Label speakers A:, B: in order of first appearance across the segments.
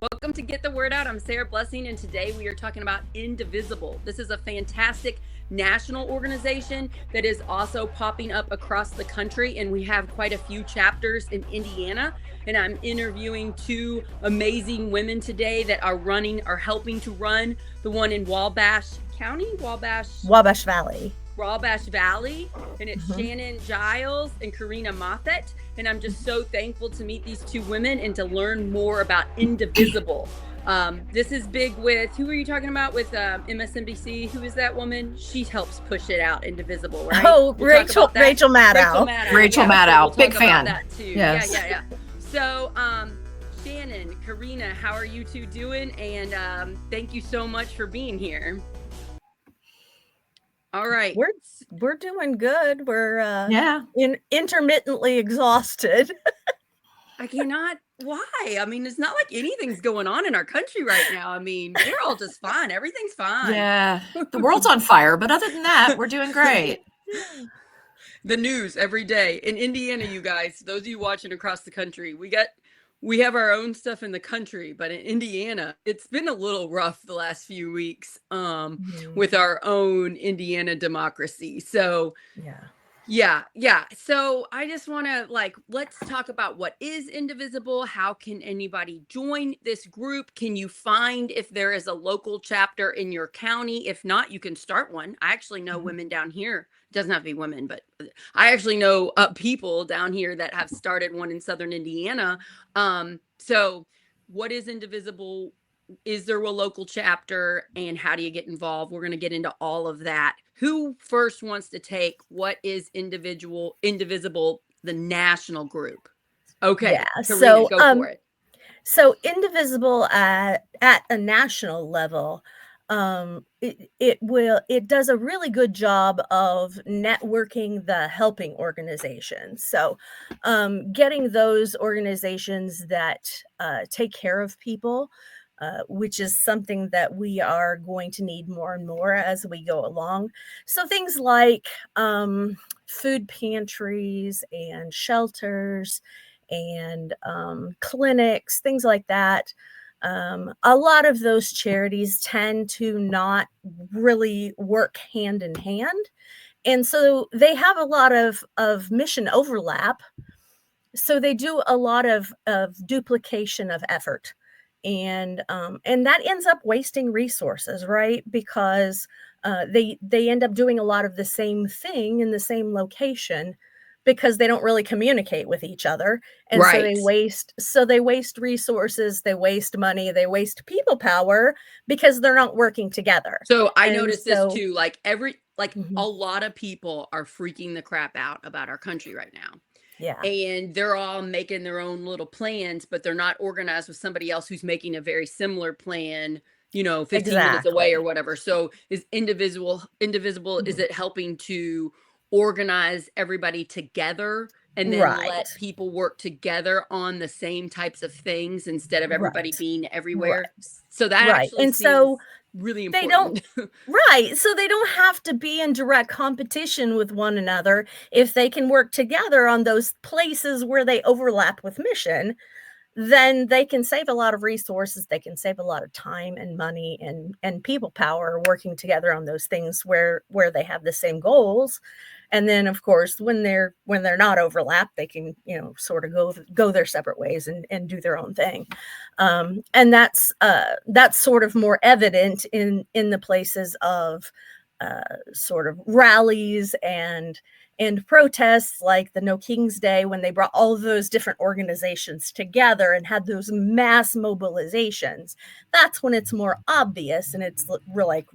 A: Welcome to Get the Word Out. I'm Sarah Blessing, and today we are talking about Indivisible. This is a fantastic national organization that is also popping up across the country, and we have quite a few chapters in Indiana. And I'm interviewing two amazing women today that are helping to run the one in Wabash County,
B: Wabash Valley.
A: And it's Shannon Giles and Karina Moffett. And I'm just so thankful to meet these two women and to learn more about Indivisible. This is big with, who are you talking about with MSNBC? Who is that woman? She helps push it out, Indivisible, right?
B: Oh, Rachel Maddow.
C: Rachel Maddow, big fan.
A: That too.
C: Yes.
A: Yeah. So, Shannon, Karina, how are you two doing? And thank you so much for being here. All right.
B: We're doing good. We're intermittently exhausted.
A: I cannot. Why? I mean, it's not like anything's going on in our country right now. I mean, we're all just fine. Everything's fine.
C: Yeah. The world's on fire, but other than that, we're doing great.
A: The news every day in Indiana, you guys, those of you watching across the country, we have our own stuff in the country, but in Indiana, it's been a little rough the last few weeks with our own Indiana democracy. So yeah. So I just want to let's talk about what is Indivisible. How can anybody join this group? Can you find if there is a local chapter in your county? If not, you can start one. I actually know women down here. It doesn't have to be women, but I actually know people down here that have started one in Southern Indiana. So what is Indivisible? Is there a local chapter, and how do you get involved? We're going to get into all of that. Who first wants to take what is Indivisible, the national group? Okay.
B: Yeah.
A: Karina, go for it.
B: So Indivisible at a national level, it does a really good job of networking the helping organizations. So getting those organizations that take care of people, which is something that we are going to need more and more as we go along. So things like food pantries and shelters and clinics, things like that. A lot of those charities tend to not really work hand in hand. And so they have a lot of mission overlap. So they do a lot of duplication of effort. And that ends up wasting resources, right? Because they end up doing a lot of the same thing in the same location because they don't really communicate with each other. And
A: Right.
B: so they waste resources, they waste money, they waste people power because they're not working together.
A: So I noticed this too, a lot of people are freaking the crap out about our country right now.
B: Yeah.
A: And they're all making their own little plans, but they're not organized with somebody else who's making a very similar plan, 15 minutes away or whatever. So is Indivisible, is it helping to organize everybody together and then let people work together on the same types of things instead of everybody being everywhere? So that actually seems really important.
B: So they don't have to be in direct competition with one another if they can work together on those places where they overlap with mission. Then they can save a lot of resources. They can save a lot of time and money and people power working together on those things where they have the same goals. And then, of course, when they're not overlapped, they can sort of go their separate ways and do their own thing. And that's sort of more evident in the places of sort of rallies and protests like the No King's Day, when they brought all of those different organizations together and had those mass mobilizations. That's when it's more obvious and it's really.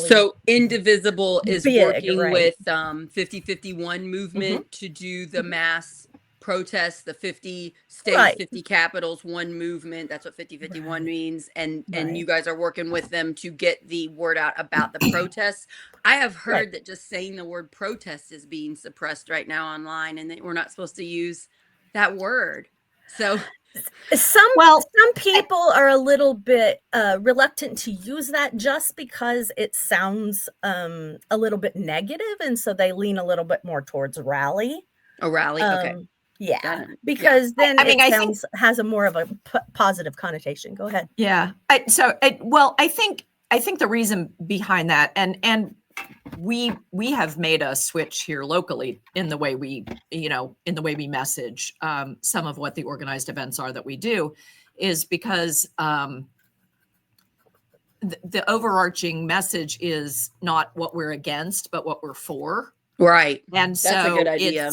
A: So Indivisible is working with 50-51 movement to do the mass protests, the 50 states, 50 capitals, one movement. That's what 50-51 means. And you guys are working with them to get the word out about the protests. I have heard that just saying the word protest is being suppressed right now online, and that we're not supposed to use that word. So
B: some people are a little bit reluctant to use that just because it sounds a little bit negative, and so they lean a little bit more towards rally.
A: A rally, okay.
B: Yeah,
A: Got it.
B: because then
C: I mean,
B: it
C: I think
B: has a more of a positive connotation. Go ahead.
C: yeah. I think the reason behind that, and we have made a switch here locally in the way we message some of what the organized events are that we do, is because the overarching message is not what we're against, but what we're for.
A: Right.
C: And
A: That's a good
C: so
A: idea.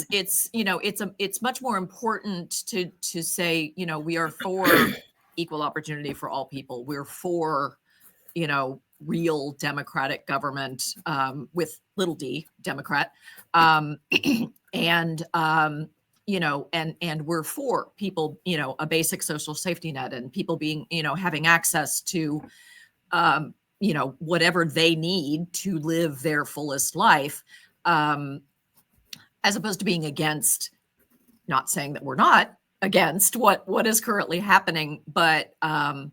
C: it's much more important to say, we are for equal opportunity for all people. We're for, real democratic government, with little d, Democrat. And and we're for people, a basic social safety net, and people being, having access to whatever they need to live their fullest life, as opposed to being against. Not saying that we're not against what is currently happening, but I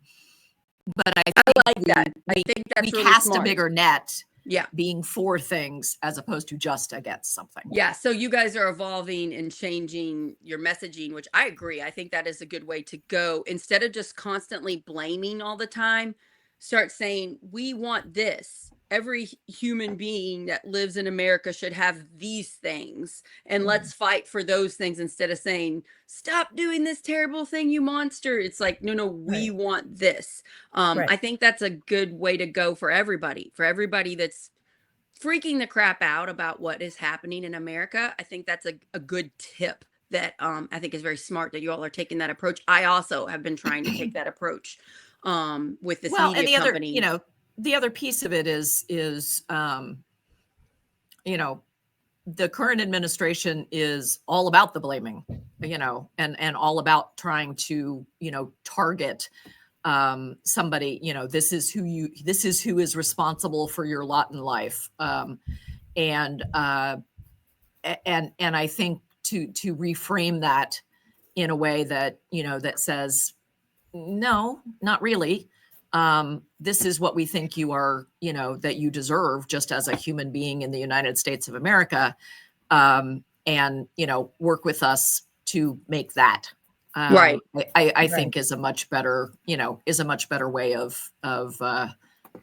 A: like that. I think that's
C: we
A: really
C: cast
A: smart.
C: a bigger net,
A: Yeah.
C: being for things as opposed to just against something.
A: Yeah. So you guys are evolving and changing your messaging, which I agree. I think that is a good way to go. Instead of just constantly blaming all the time, start saying, we want this. Every human being that lives in America should have these things. And let's fight for those things instead of saying, stop doing this terrible thing, you monster. It's like, no, we
B: Right.
A: want this.
B: Right.
A: I think that's a good way to go for everybody that's freaking the crap out about what is happening in America. I think that's a good tip that I think is very smart that you all are taking that approach. I also have been trying to take that approach with this
C: Well, and
A: media company.
C: the other piece of it is the current administration is all about the blaming, and all about trying to, target somebody, this is who is responsible for your lot in life. And I think to reframe that in a way that, that says, no, not really. This is what we think you are, that you deserve just as a human being in the United States of America. And, work with us to make that.
A: Right.
C: I think is a much better, way of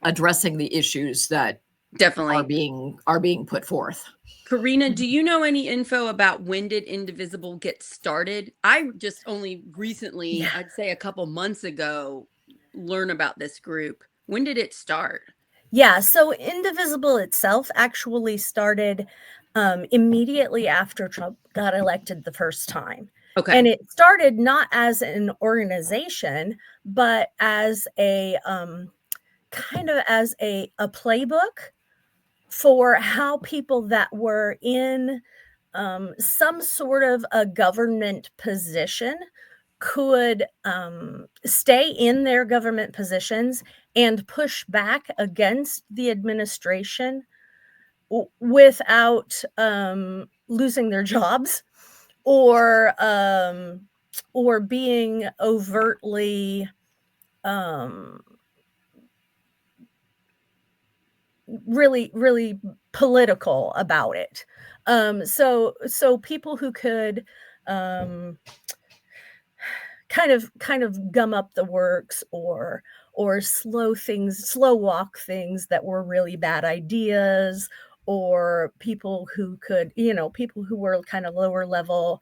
C: addressing the issues that
A: Definitely
C: are being put forth.
A: Karina, do you know any info about when did Indivisible get started? I just only recently, I'd say a couple months ago, learn about this group. When did it start?
B: Yeah, so Indivisible itself actually started immediately after Trump got elected the first time.
A: Okay.
B: And it started not as an organization, but as a kind of as a playbook for how people that were in some sort of a government position could stay in their government positions and push back against the administration without losing their jobs or being overtly really political about it. So people who could kind of gum up the works or slow walk things that were really bad ideas, or people who could, people who were kind of lower level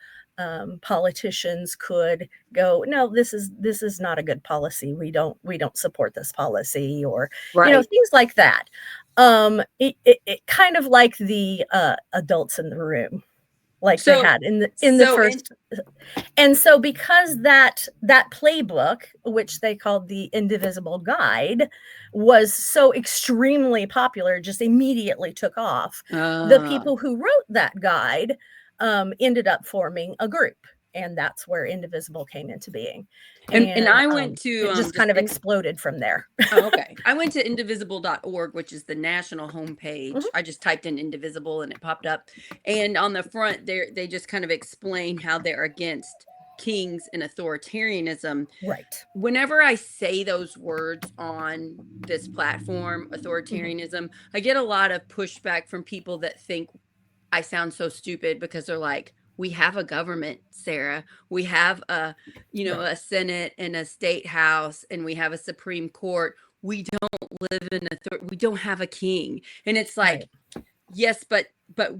B: politicians could go, no, this is not a good policy. We don't support this policy, or things like that. It kind of like the adults in the room, like they had in the first. And so because that playbook, which they called the Indivisible Guide, was so extremely popular, just immediately took off. The people who wrote that guide ended up forming a group, and that's where Indivisible came into being.
A: And I went to
B: it just kind of exploded from there.
A: Oh, okay. I went to indivisible.org, which is the national homepage. I just typed in Indivisible and it popped up. And on the front there, they just kind of explain how they're against kings and authoritarianism.
B: Right.
A: Whenever I say those words on this platform, authoritarianism, I get a lot of pushback from people that think I sound so stupid, because they're like, we have a government, Sarah. We have a,
B: Right.
A: a Senate and a state house, and we have a Supreme Court. We don't live in we don't have a king. And it's like,
B: Right.
A: yes, but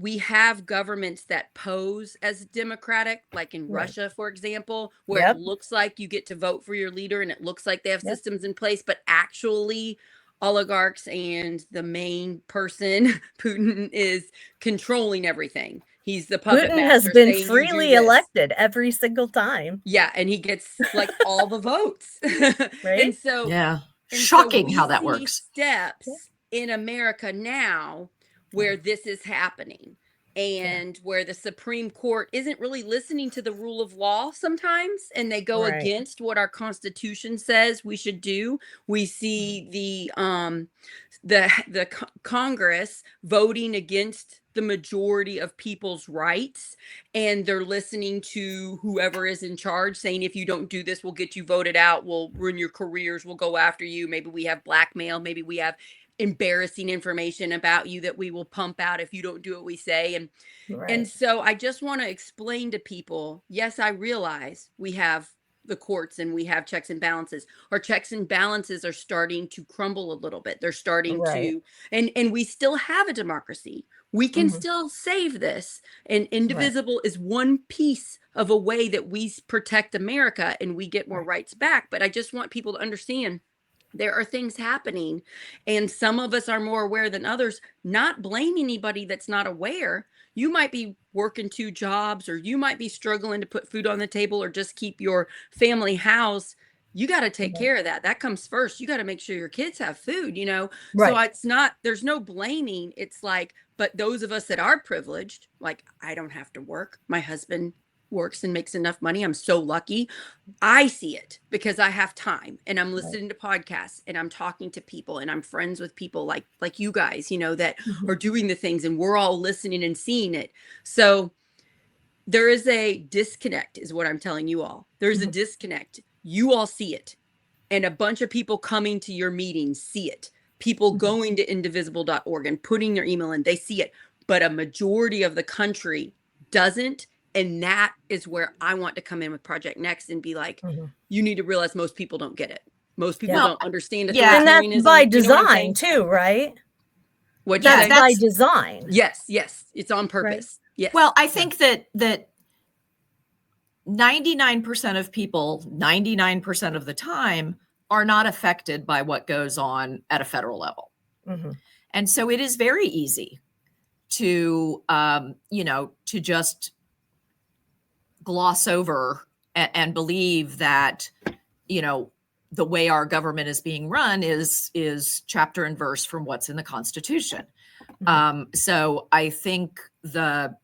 A: we have governments that pose as democratic, like in
B: Right.
A: Russia, for example, where it
B: Yep.
A: looks like you get to vote for your leader and it looks like they have
B: Yep.
A: systems in place, but actually oligarchs and the main person, Putin, is controlling everything. He's the puppet
B: Putin has
A: master
B: been
A: saying you do
B: freely
A: this.
B: elected every single time,
A: Yeah, and he gets like all the votes.
B: right?
A: And so
C: Yeah.
A: and so
C: Shocking
A: we
C: how that
A: see
C: works.
A: steps in America now where this is happening, and where the Supreme Court isn't really listening to the rule of law sometimes, and they go
B: Right.
A: against what our Constitution says we should do. We see the Congress voting against the majority of people's rights, and they're listening to whoever is in charge saying, if you don't do this, we'll get you voted out, we'll ruin your careers, we'll go after you, maybe we have blackmail, maybe we have embarrassing information about you that we will pump out if you don't do what we say. And
B: Right.
A: so I just want to explain to people, yes, I realize we have the courts and we have checks and balances. Our checks and balances are starting to crumble a little bit. They're starting
B: Right.
A: to, and we still have a democracy. We can
B: Mhm.
A: still save this. And
B: Right.
A: Indivisible is one piece of a way that we protect America and we get more
B: Right.
A: rights back. But I just want people to understand there are things happening, and some of us are more aware than others. Not blame anybody that's not aware. You might be working two jobs, or you might be struggling to put food on the table or just keep your family housed. You got to take
B: Right.
A: care of that. That comes first. You got to make sure your kids have food, So
B: Right.
A: it's not, there's no blaming. It's like, but those of us that are privileged, like I don't have to work. My husband works and makes enough money. I'm so lucky. I see it because I have time, and I'm
B: Right.
A: listening to podcasts, and I'm talking to people, and I'm friends with people like you guys, that
B: Mhm.
A: are doing the things, and we're all listening and seeing it. So there is a disconnect, is what I'm telling you all. There's a
B: Mhm.
A: disconnect. You all see it, and a bunch of people coming to your meetings see it. People
B: Mhm.
A: going to indivisible.org and putting their email in, they see it, but a majority of the country doesn't. And that is where I want to come in with Project Next and be like,
B: Mhm.
A: you need to realize most people don't get it. Most people
B: Yep.
C: Well,
A: don't understand
C: yeah,
B: And that's by
A: authoritarianism. You know what I'm
B: design
A: saying?
B: too, right?
A: What'd you
B: That's
A: say?
B: by
C: that's
B: design,
A: Yes, yes. It's on
B: right?
A: purpose. Yes.
C: well, I
B: Yeah.
C: think that 99% of people, 99% of the time, are not affected by what goes on at a federal level.
B: Mhm.
C: And so it is very easy to, to just gloss over and believe that, the way our government is being run is chapter and verse from what's in the Constitution.
B: Mhm.
C: So I think where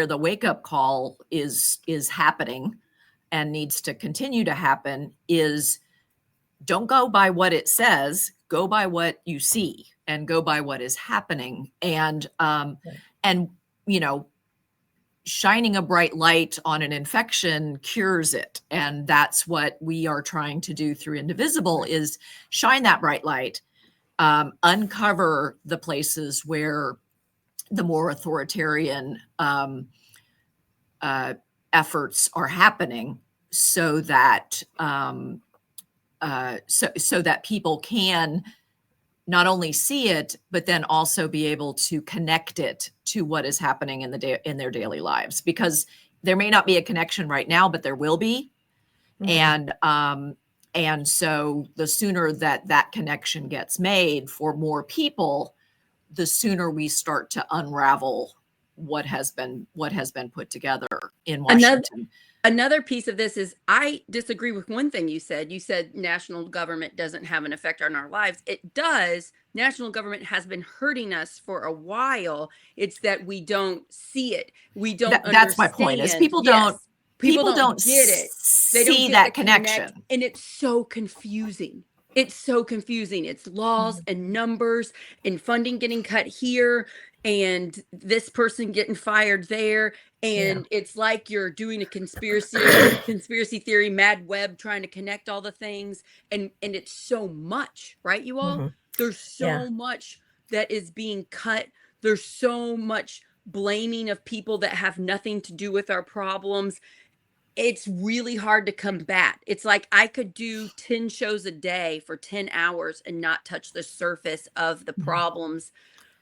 C: the wake up call is happening and needs to continue to happen is, don't go by what it says, go by what you see and go by what is happening.
B: Right.
C: And shining a bright light on an infection cures it. And that's what we are trying to do through Indivisible,
B: Right.
C: is shine that bright light, uncover the places where the more authoritarian efforts are happening, so that so that people can not only see it, but then also be able to connect it to what is happening in their daily lives. Because there may not be a connection right now, but there will be.
B: Mhm.
C: And so the sooner that connection gets made for more people, the sooner we start to unravel what has been put together in
A: Another
C: Washington.
A: Another piece of this is, I disagree with one thing you said. You said national government doesn't have an effect on our lives. It does. National government has been hurting us for a while. It's that we don't see it. We don't
C: That's my point, is
A: understand. Yes. People
C: people
A: don't
C: don't
A: get it. They don't
C: see
A: get the
C: that
A: connect.
C: connection.
A: And it's so confusing. It's so confusing. It's laws
B: Mhm.
A: and numbers and funding getting cut here and this person getting fired there.
B: Yeah.
A: And it's like you're doing a conspiracy theory mad web, trying to connect all the things, and it's so much, right, you all?
B: Mhm.
A: There's
B: Yeah.
A: so much that is being cut. There's so much blaming of people that have nothing to do with our problems, it's really hard to combat. It's like I could do 10 shows a day for 10 hours and not touch the surface of the problems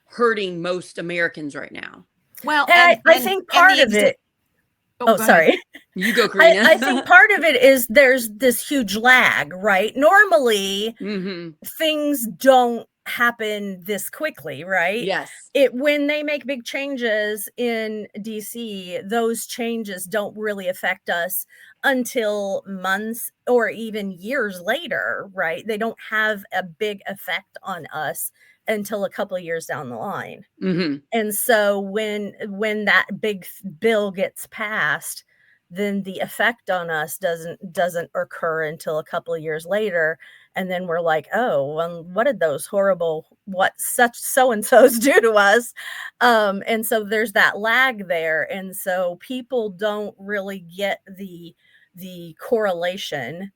A: hurting most Americans right now.
C: Well,
B: And I think part of it,
C: oh,
B: oh, sorry.
A: You go, Karina.
B: I think part of it is there's this huge lag, right? Normally, things don't happen this quickly, right?
A: Yes.
B: When they make big changes in DC, those changes don't really affect us until months or even years later, right? They don't have a big effect on us until a couple of years down the line. And so when that big bill gets passed, then the effect on us doesn't occur until a couple of years later. And then we're like, oh, well, what did those horrible such so-and-sos do to us? And so there's that lag there. And so people don't really get the correlation,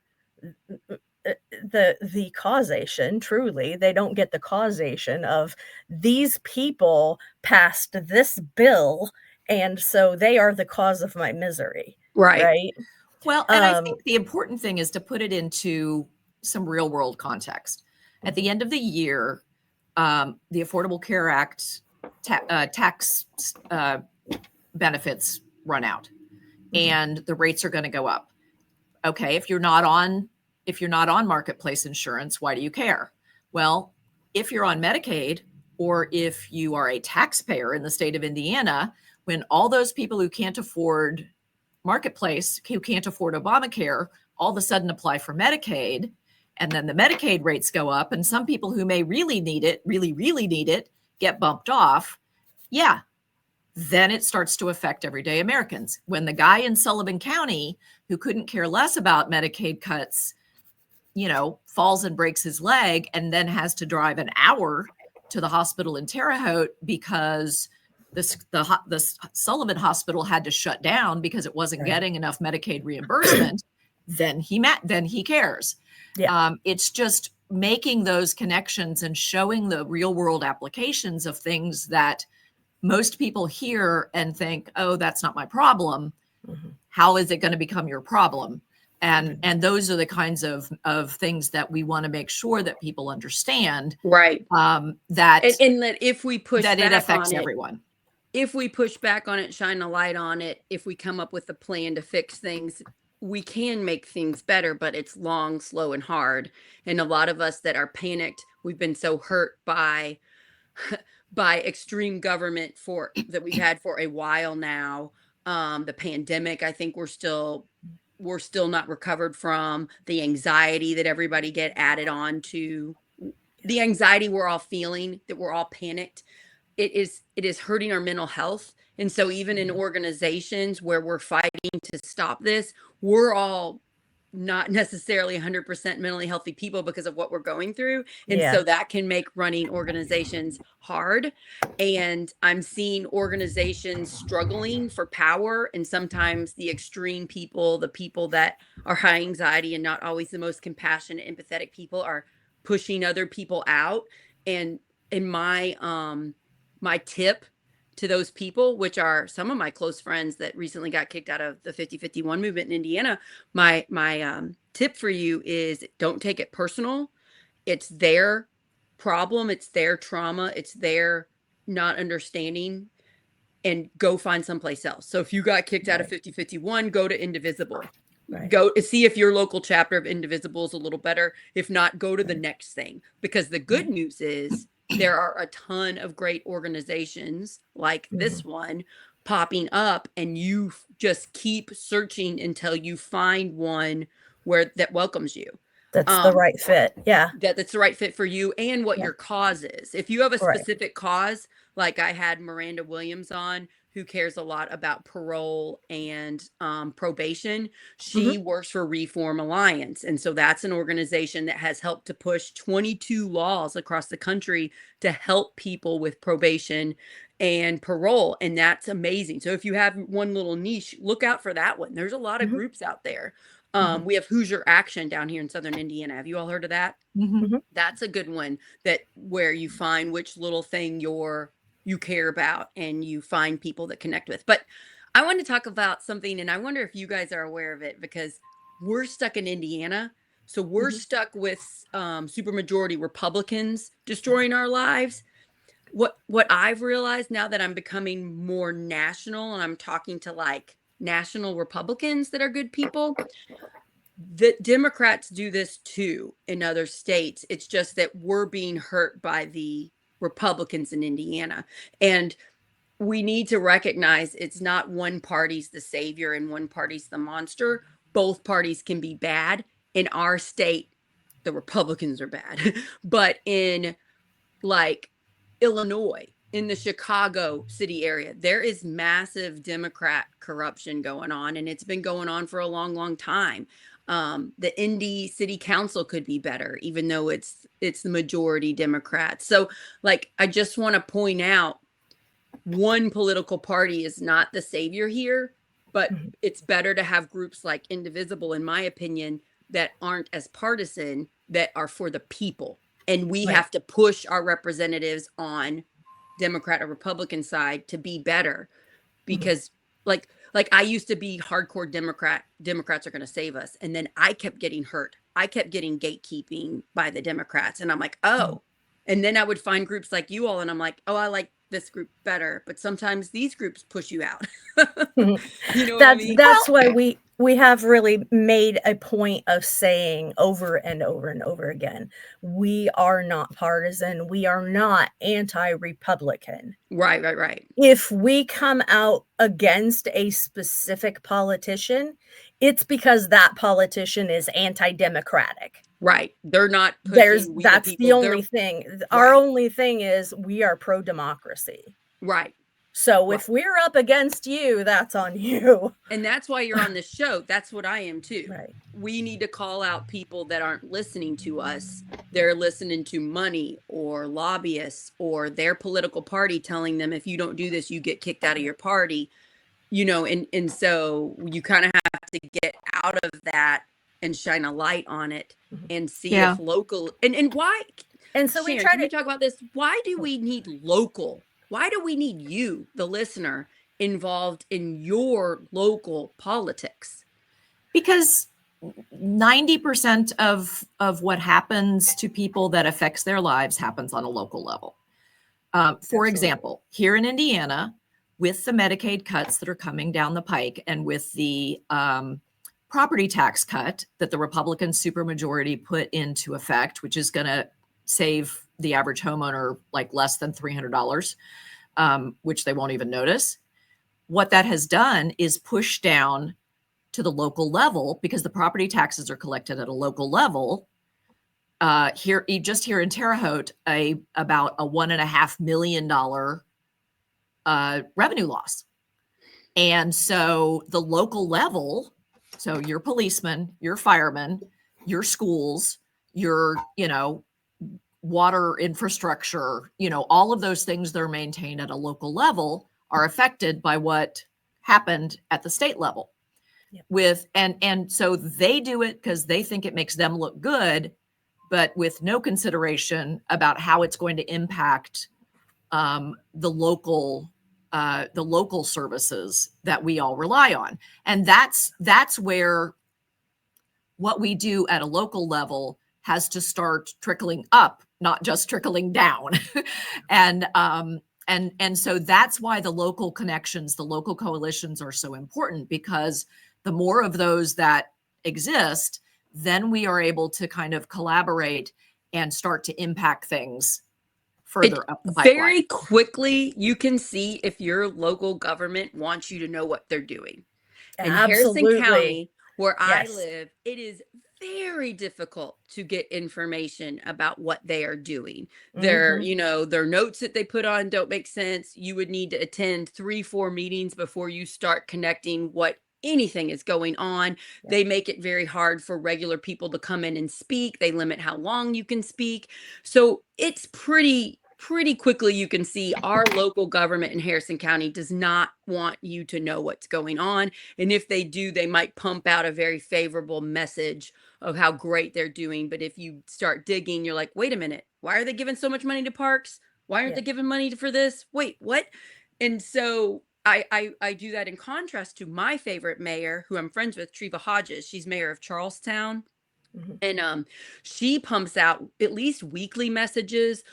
B: the causation. Truly, they don't get the causation of these people passed this bill, and so they are the cause of my misery. Right.
C: Well, and I think the important thing is to put it into some real world context. At the end of the year, the Affordable Care Act tax benefits run out, and the rates are going to go up. Okay, if you're not on marketplace insurance, why do you care? Well, if you're on Medicaid, or if you are a taxpayer in the state of Indiana, when all those people who can't afford marketplace, who can't afford Obamacare, all of a sudden apply for Medicaid, and then the Medicaid rates go up, and some people who may really need it, really need it, get bumped off. Yeah, then it starts to affect everyday Americans. When the guy in Sullivan County who couldn't care less about Medicaid cuts, falls and breaks his leg and then has to drive an hour to the hospital in Terre Haute because the Sullivan Hospital had to shut down because it wasn't getting enough Medicaid reimbursement, then he cares. Yeah. It's just making those connections and showing the real world applications of things that most people hear and think, oh, that's not my problem. How is it going to become your problem? And those are the kinds of things that we want to make sure that people understand.
A: Right.
C: That
A: if we push
C: that
A: back
C: it affects
A: on it,
C: everyone.
A: If we push back on it, shine a light on it, if we come up with a plan to fix things, we can make things better, but it's long, slow, and hard. And a lot of us that are panicked, we've been so hurt by extreme government that we've had for a while now. The pandemic, I think we're still not recovered from. The anxiety that everybody get added on to, the anxiety we're all feeling, that we're all panicked. It is hurting our mental health. And so even in organizations where we're fighting to stop this, we're all not necessarily 100% mentally healthy people because of what we're going through. And so that can make running organizations hard. And I'm seeing organizations struggling for power, and sometimes the extreme people, the people that are high anxiety and not always the most compassionate, empathetic people, are pushing other people out. And in my tip to those people, which are some of my close friends that recently got kicked out of the 50-51 movement in Indiana, my tip for you is don't take it personal. It's their problem. It's their trauma. It's their not understanding, and go find someplace else. So if you got kicked out of 50-51, go to Indivisible. Go see if your local chapter of Indivisible is a little better. If not, go to the next thing, because the good news is there are a ton of great organizations like this one popping up, and you just keep searching until you find one that welcomes you.
B: That's the right fit. Yeah.
A: That's the right fit for you and what your cause is. If you have a specific cause, like I had Miranda Williams on, who cares a lot about parole and probation. She works for Reform Alliance. And so that's an organization that has helped to push 22 laws across the country to help people with probation and parole. And that's amazing. So if you have one little niche, look out for that one. There's a lot of groups out there. We have Hoosier Action down here in Southern Indiana. Have you all heard of that? That's a good one, where you find which little thing your you care about and you find people that connect with. But I want to talk about something, and I wonder if you guys are aware of it, because we're stuck in Indiana. So we're
B: Mhm.
A: stuck with supermajority Republicans destroying our lives. What I've realized now that I'm becoming more national and I'm talking to like national Republicans that are good people, the Democrats do this too in other states. It's just that we're being hurt by the Republicans in Indiana. And we need to recognize it's not one party's the savior and one party's the monster. Both parties can be bad. In our state, the Republicans are bad. But in like Illinois, in the Chicago city area, there is massive Democrat corruption going on, and it's been going on for a long, long time. The Indy City Council could be better, even though it's the majority Democrats. So, like, I just want to point out, one political party is not the savior here, but
B: Mhm.
A: it's better to have groups like Indivisible, in my opinion, that aren't as partisan, that are for the people. And we
B: Right.
A: have to push our representatives on Democrat or Republican side to be better,
B: Mhm.
A: because like I used to be hardcore Democrats are going to save us, and then I kept getting hurt. I kept getting gatekeeping by the Democrats, and I'm like,
B: Mhm.
A: "Oh." And then I would find groups like you all, and I'm like, "Oh, I like this group better." But sometimes these groups push you out.
B: Mhm.
A: You know what I
B: That's
A: mean?
B: that's why we have really made a point of saying over and over and over again, we are not partisan, we are not anti-Republican.
A: Right, right, right.
B: If we come out against a specific politician, it's because that politician is anti-democratic.
A: Right. They're not pushing we the
B: That's the
A: people.
B: only
A: They're
B: thing. Our
A: right.
B: only thing is we are pro-democracy.
A: Right.
B: So
A: Right.
B: if we're up against you, that's on you.
A: And that's why you're on this show. That's what I am too.
B: Right.
A: We need to call out people that aren't listening to us. They're listening to money or lobbyists or their political party telling them, if you don't do this, you get kicked out of your party. And so you kind of have to get out of that and shine a light on it
B: Mhm.
A: and see
C: Yeah.
A: if local and why.
B: And so we
A: Sharon,
B: try
A: can we
B: to
A: talk about this? Why do we need local? Why do we need you, the listener, involved in your local politics?
C: Because 90% of what happens to people that affects their lives happens on a local level. For
B: Absolutely.
C: example, here in Indiana, with the Medicaid cuts that are coming down the pike and with the property tax cut that the Republican supermajority put into effect, which is going to save the average homeowner like less than $300, which they won't even notice. What that has done is push down to the local level, because the property taxes are collected at a local level. Here in Terre Haute, about a $1.5 million revenue loss. And so the local level, so your policemen, your firemen, your schools, your water infrastructure, all of those things that are maintained at a local level are affected by what happened at the state level.
B: Yep.
C: And so they do it because they think it makes them look good, but with no consideration about how it's going to impact the local services that we all rely on. And that's where what we do at a local level has to start trickling up, not just trickling down. And so that's why the local connections, the local coalitions are so important, because the more of those that exist, then we are able to kind of collaborate and start to impact things further up the pipeline.
A: Very quickly, you can see if your local government wants you to know what they're doing. In Harrison
B: Absolutely.
A: County, where I
B: Yes.
A: live, it is very difficult to get information about what they are doing. Their,
B: Mhm.
A: their notes that they put on don't make sense. You would need to attend 3, 4 meetings before you start connecting what anything is going on.
B: Yeah.
A: They make it very hard for regular people to come in and speak. They limit how long you can speak. So it's pretty quickly you can see our local government in Harrison County does not want you to know what's going on. And if they do, they might pump out a very favorable message of how great they're doing. But if you start digging, you're like, wait a minute, why are they giving so much money to parks? Why aren't
B: Yeah.
A: they giving money for this? Wait, what? And so I do that in contrast to my favorite mayor, who I'm friends with, Treva Hodges. She's mayor of Charlestown.
B: Mhm.
A: And she pumps out at least weekly messages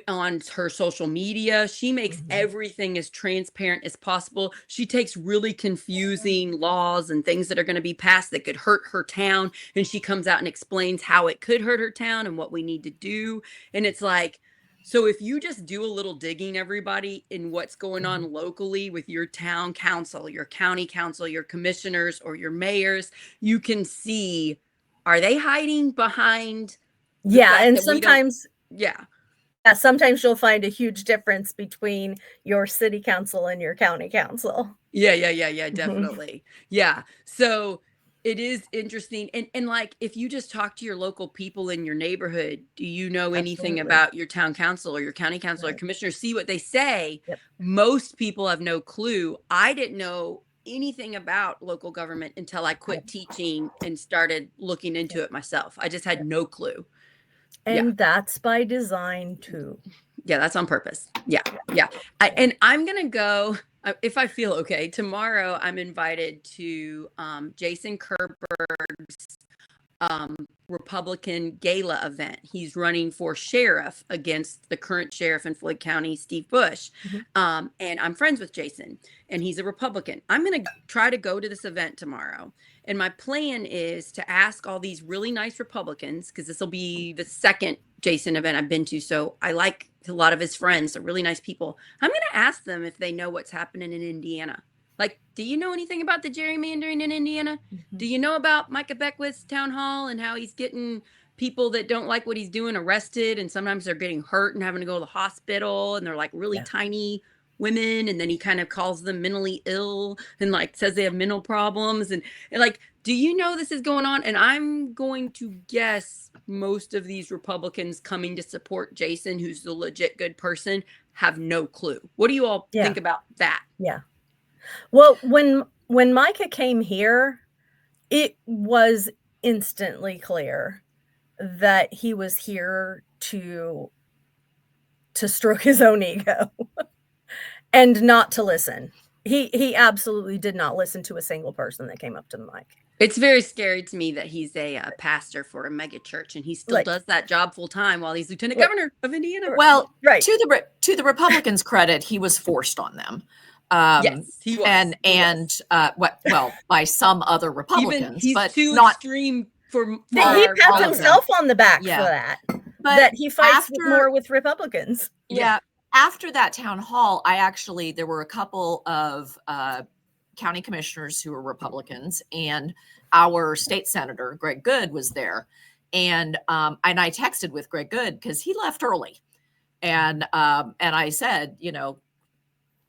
A: on her social media. She makes
B: Mhm.
A: everything as transparent as possible. She takes really confusing laws and things that are going to be passed that could hurt her town, and she comes out and explains how it could hurt her town and what we need to do. And it's like, so if you just do a little digging, everybody, in what's going
B: Mhm.
A: on locally with your town council, your county council, your commissioners, or your mayors, you can see, are they hiding behind the
B: Yeah,
A: fact
B: and
A: that we don't?
B: sometimes
A: Yeah.
B: yeah, sometimes you'll find a huge difference between your city council and your county council.
A: Yeah,
B: Mhm.
A: definitely. Yeah. So it is interesting. And like, if you just talk to your local people in your neighborhood, do you know anything
B: Absolutely.
A: about your town council or your county council or
B: Right.
A: commissioner? See what they say.
B: Yep.
A: Most people have no clue. I didn't know anything about local government until I
B: Yep.
A: quit teaching and started looking
B: Yep.
A: into it myself. I just had
B: Yep.
A: no clue. Yeah.
B: And that's by design too.
A: Yeah, that's on purpose. Yeah,
B: Yeah.
A: yeah.
B: Yeah.
A: And I'm gonna go, if I feel okay. Tomorrow, I'm invited to Jason Kerber's Republican gala event. He's running for sheriff against the current sheriff in Floyd County, Steve Bush.
B: Mhm.
A: And I'm friends with Jason, and he's a Republican. I'm going to try to go to this event tomorrow. And my plan is to ask all these really nice Republicans, because this will be the second Jason event I've been to. So I like a lot of his friends. They're really nice people. I'm going to ask them if they know what's happening in Indiana. Like, do you know anything about the gerrymandering in Indiana? Do
B: Mhm.
A: you know about Micah Beckwith's town hall and how he's getting people that don't like what he's doing arrested, and sometimes they're getting hurt and having to go to the hospital, and they're like really
B: Yeah.
A: tiny women, and then he kind of calls them mentally ill and like says they have mental problems, and like, do you know this is going on? And I'm going to guess most of these Republicans coming to support Jason, who's the legit good person, have no clue. What do you all
B: Yeah.
A: think about that?
B: Yeah. Well, when Micah came here, it was instantly clear that he was here to stroke his own ego and not to listen. He absolutely did not listen to a single person that came up to the mic.
A: It's very scary to me that he's a pastor for a mega church, and he still
B: Like,
A: does that job full time while he's lieutenant
B: like,
A: governor of Indiana.
C: Well,
B: right.
C: to the Republicans' credit, he was forced on them.
A: Yes, he was.
C: And
A: He
C: and
A: was.
C: well, by some other
A: Even
C: Republicans,
A: he's
C: but
A: too
C: not
A: extreme for
B: He
C: all
B: pats
C: of them.
B: himself on the back for
C: Yeah.
B: that.
C: But
B: That he fights
C: after
B: more with Republicans.
C: yeah, after that town hall, there were a couple of county commissioners who were Republicans, and our state senator Greg Good was there, and I texted with Greg Good because he left early, and I said,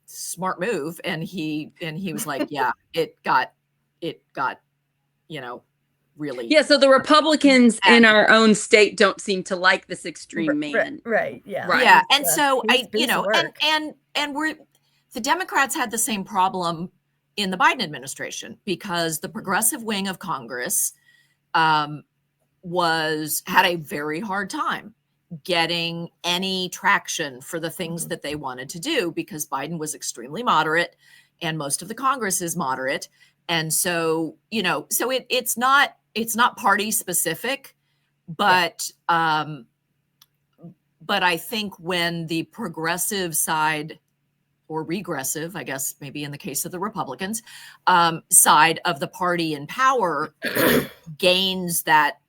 C: smart move, and he was like, yeah, it got really.
A: Yeah, so the Republicans in our own state don't seem to like this extreme man.
B: Right. Yeah.
A: Right.
C: Yeah, and so
B: he's a piece of work.
C: and the Democrats had the same problem in the Biden administration, because the progressive wing of Congress had a very hard time getting any traction for the things that they wanted to do, because Biden was extremely moderate and most of the Congress is moderate. And so, so it's not party specific, but I think when the progressive side, or regressive, I guess maybe in the case of the Republicans, side of the party in power gains that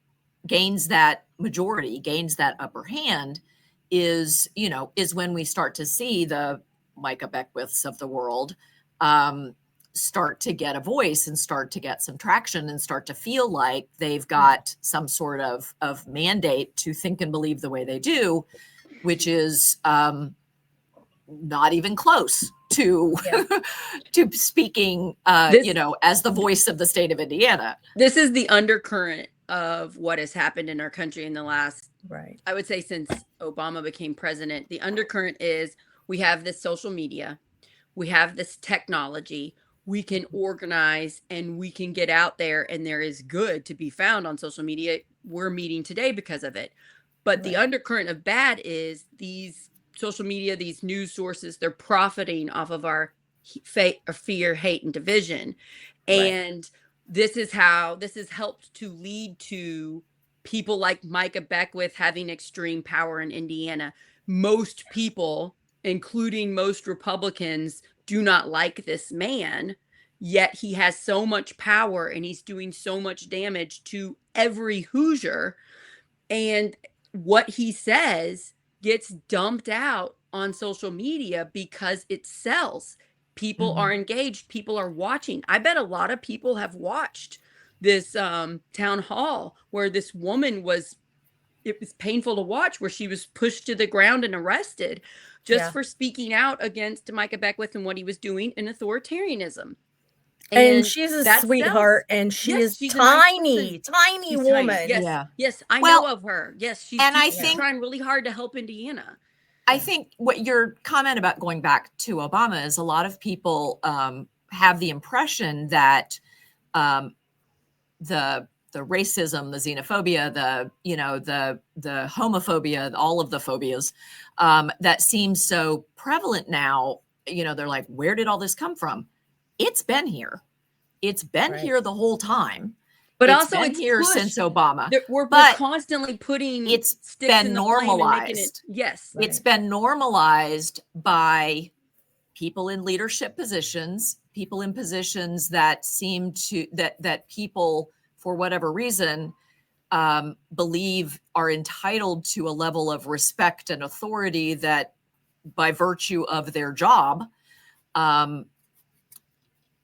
C: majority, gains that upper hand, is when we start to see the Micah Beckwiths of the world start to get a voice and start to get some traction and start to feel like they've got some sort of mandate to think and believe the way they do, which is not even close to to speaking as the voice of the state of Indiana.
A: This is the undercurrent of what has happened in our country in the last,
B: Right.
A: I would say, since Obama became president. The undercurrent is we have this social media, we have this technology, we can organize, and we can get out there, and there is good to be found on social media. We're meeting today because of it. But the
B: Right.
A: undercurrent of bad is these social media, these news sources, they're profiting off of our fear, hate, and division. And this has helped to lead to people like Micah Beckwith having extreme power in Indiana. Most people, including most Republicans, do not like this man, yet he has so much power and he's doing so much damage to every Hoosier. And what he says gets dumped out on social media because it sells. People are engaged, people are watching. I bet a lot of people have watched this town hall where this woman was, it was painful to watch, where she was pushed to the ground and arrested just for speaking out against Micah Beckwith and what he was doing in authoritarianism.
B: And she's a
A: that
B: sweetheart,
A: sells.
B: and she
A: Yes,
B: is
A: she's a nice
B: tiny,
A: person.
B: tiny
A: She's
B: woman.
A: tiny. Yes,
C: Yeah.
A: yes, I
C: Well,
A: know of her. Yes, she's
C: and I
A: she's
C: think-
A: trying really hard to help Indiana.
C: I think what your comment about going back to Obama is, a lot of people have the impression that the racism, the xenophobia, the homophobia, all of the phobias that seems so prevalent now, they're like, where did all this come from? It's been here. It's been here the whole time.
A: But
C: It's
A: also
C: been
A: it's
C: here
A: pushed.
C: since Obama.
A: We're
C: But
A: constantly putting
C: it's
A: sticks
C: been
A: in the flame and making
C: normalized.
A: it. Yes.
C: It's been normalized by people in leadership positions, people in positions that seem to, that people, for whatever reason, believe are entitled to a level of respect and authority that, by virtue of their job,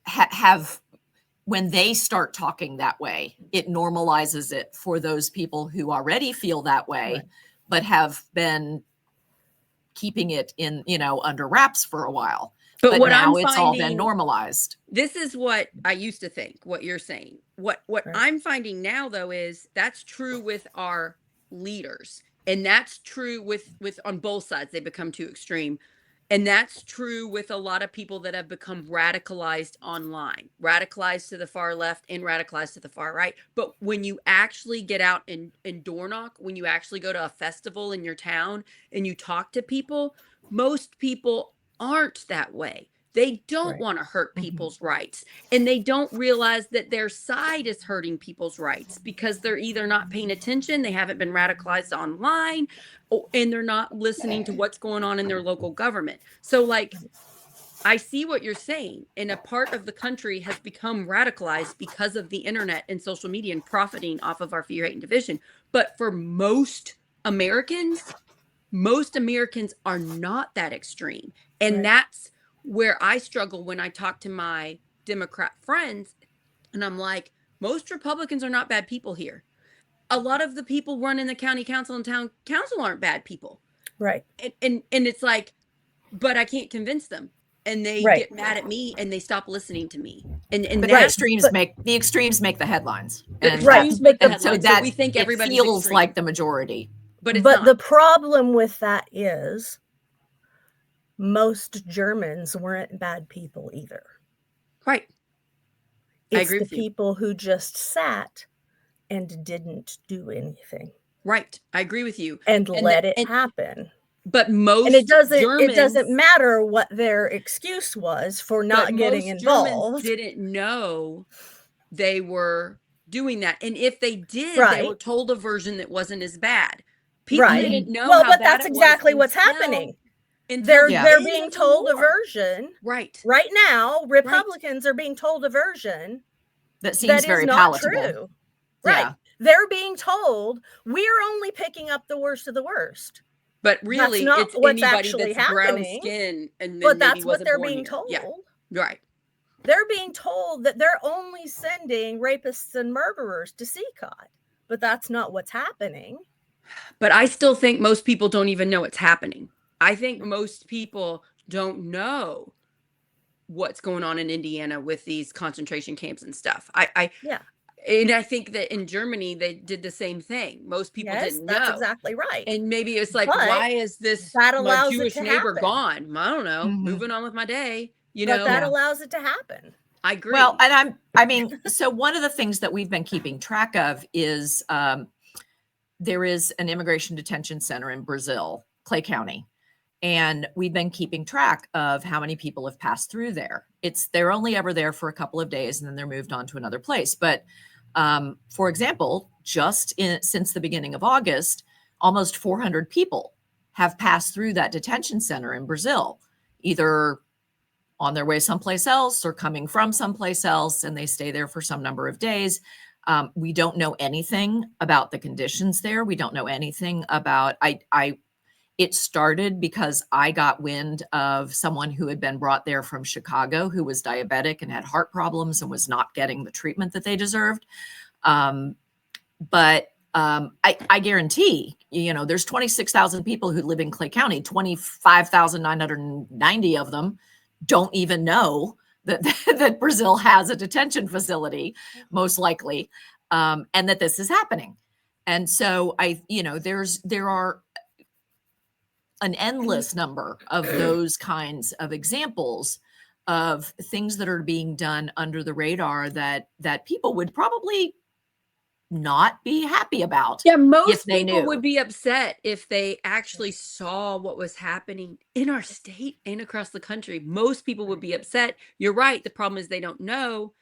C: have, when they start talking that way, it normalizes it for those people who already feel that way, but have been keeping it in, under wraps for a while. But
A: what
C: now
A: I'm
C: it's all been
A: finding,
C: normalized.
A: this is what I used to think, what you're saying. What I'm finding now, though, is that's true with our leaders. And that's true with on both sides. They become too extreme. And that's true with a lot of people that have become radicalized online, radicalized to the far left and radicalized to the far right. But when you actually get out and door knock, when you actually go to a festival in your town and you talk to people, most people aren't that way. They don't want to hurt people's rights, and they don't realize that their side is hurting people's rights because they're either not paying attention, they haven't been radicalized online, and they're not listening to what's going on in their local government. So, like, I see what you're saying, and a part of the country has become radicalized because of the internet and social media and profiting off of our fear, hate, and division. But for most Americans are not that extreme. And that's where I struggle when I talk to my Democrat friends, and I'm like, most Republicans are not bad people here. A lot of the people running the county council and town council aren't bad people.
B: Right.
A: And it's like, but I can't convince them. And they get mad at me and they stop listening to me. And
C: But
A: the
C: extremes make the headlines. And
A: extremes make the headlines.
C: so
A: So
C: that
A: we think everybody's
C: feels
A: extreme.
C: like the majority.
A: But it's
B: But
A: not.
B: the problem with that is most Germans weren't bad people either.
A: Right.
B: It's
A: I agree
B: the
A: with you.
B: people who just sat and didn't do anything.
A: Right. I agree with you.
B: And let it happen.
A: But most
B: And it doesn't
A: Germans,
B: matter what their excuse was for not getting involved.
A: Germans didn't know they were doing that. And if they did, they were told a version that wasn't as bad. People didn't know
B: well,
A: how
B: but
A: bad
B: that's
A: it
B: exactly
A: was
B: what's happening. They're being told a version.
A: Right
B: now, Republicans are being told a version
C: that seems very palatable.
B: True. Right. They're being told we're only picking up the worst of the worst.
A: But really,
B: that's not
A: it's
B: what's
A: anybody
B: actually
A: that's
B: happening.
A: brown skin, and then
B: but
A: maybe
B: that's what
A: wasn't
B: they're
A: born
B: being
A: here.
B: told.
A: Yeah. Right.
B: They're being told that they're only sending rapists and murderers to CCOT, but that's not what's happening.
A: But I still think most people don't even know it's happening. I think most people don't know what's going on in Indiana with these concentration camps and stuff. And I think that in Germany, they did the same thing. Most people didn't know.
B: That's exactly right.
A: And maybe it's like, why is this my Jewish neighbor gone? I don't know. Moving on with my day.
B: But that allows it to happen.
A: I agree.
C: Well, and so one of the things that we've been keeping track of is there is an immigration detention center in Brazil, Clay County. And we've been keeping track of how many people have passed through there. They're only ever there for a couple of days and then they're moved on to another place. But for example, since the beginning of August, almost 400 people have passed through that detention center in Brazil, either on their way someplace else or coming from someplace else, and they stay there for some number of days. We don't know anything about the conditions there. We don't know anything about, it started because I got wind of someone who had been brought there from Chicago who was diabetic and had heart problems and was not getting the treatment that they deserved. But I guarantee, there's 26,000 people who live in Clay County, 25,990 of them don't even know that Brazil has a detention facility, most likely, and that this is happening. And so there are an endless number of those kinds of examples of things that are being done under the radar that people would probably not be happy about.
A: Yeah, most
C: they
A: people
C: knew.
A: would be upset if they actually saw what was happening in our state and across the country. Most people would be upset. You're right. The problem is they don't know.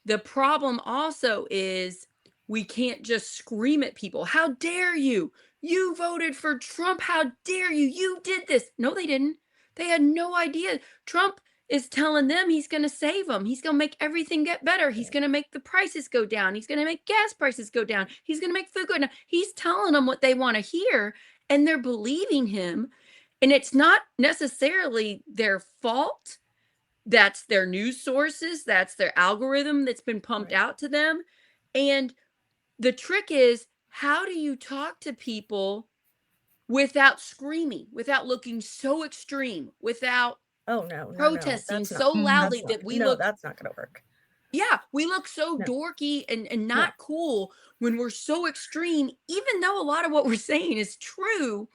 A: The problem also is we can't just scream at people. How dare you? You voted for Trump. How dare you? You did this. No, they didn't. They had no idea. Trump is telling them he's going to save them. He's going to make everything get better. He's going to make the prices go down. He's going to make gas prices go down. He's going to make food go down. He's telling them what they want to hear, and they're believing him. And it's not necessarily their fault. That's their news sources. That's their algorithm that's been pumped out to them. And the trick is, how do you talk to people without screaming, without looking so extreme, without protesting so loudly that we look,
B: that's not going to work.
A: Yeah, we look so dorky and not cool when we're so extreme, even though a lot of what we're saying is true.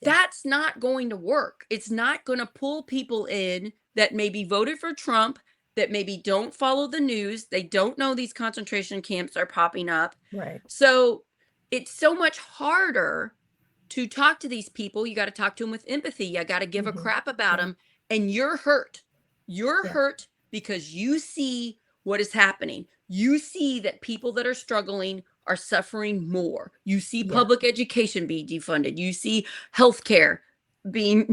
A: That's not going to work. It's not going to pull people in that maybe voted for Trump, that maybe don't follow the news. They don't know these concentration camps are popping up.
B: Right.
A: So it's so much harder to talk to these people. You got to talk to them with empathy. You got to give a crap about them. And you're hurt. You're hurt because you see what is happening. You see that people that are struggling are suffering more. You see public education being defunded. You see healthcare being,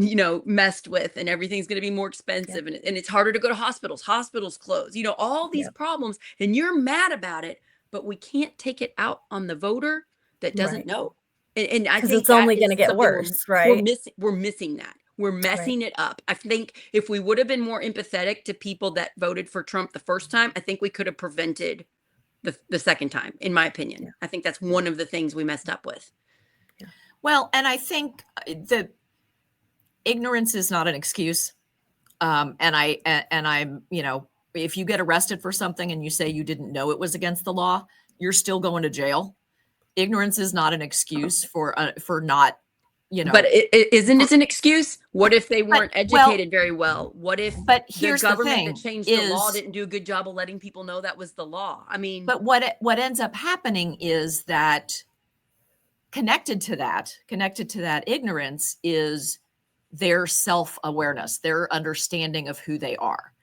A: messed with, and everything's going to be more expensive, and it's harder to go to hospitals. Hospitals close. All these problems, and you're mad about it, but we can't take it out on the voter that doesn't know. And I think
B: it's only going to get worse, right?
A: We're missing that. We're messing it up. I think if we would have been more empathetic to people that voted for Trump the first time, I think we could have prevented the second time, in my opinion. I think that's one of the things we messed up with.
C: Well, and I think the ignorance is not an excuse. And I'm, if you get arrested for something and you say you didn't know it was against the law, you're still going to jail. Ignorance is not an excuse for not,
A: But isn't it an excuse? What if they weren't educated very well? What if the government that changed the law didn't do a good job of letting people know that was the law? I mean,
C: but what ends up happening is that connected to that ignorance is their self-awareness, their understanding of who they are.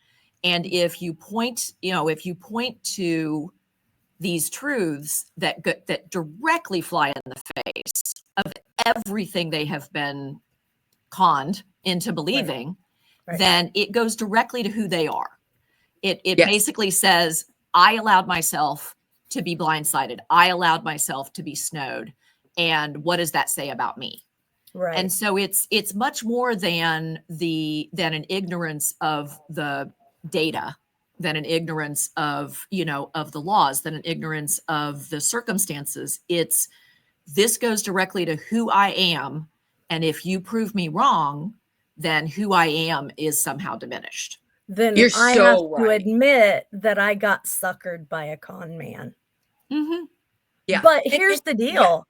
C: And if you point to these truths that directly fly in the face of everything they have been conned into believing, then it goes directly to who they are. It basically says, I allowed myself to be blindsided. I allowed myself to be snowed. And what does that say about me?
B: Right.
C: And so it's much more than an ignorance of the data, than an ignorance of the laws, than an ignorance of the circumstances. This goes directly to who I am. And if you prove me wrong, then who I am is somehow diminished.
B: Then I have to admit that I got suckered by a con man.
C: Mm-hmm.
B: Yeah. But here's the deal.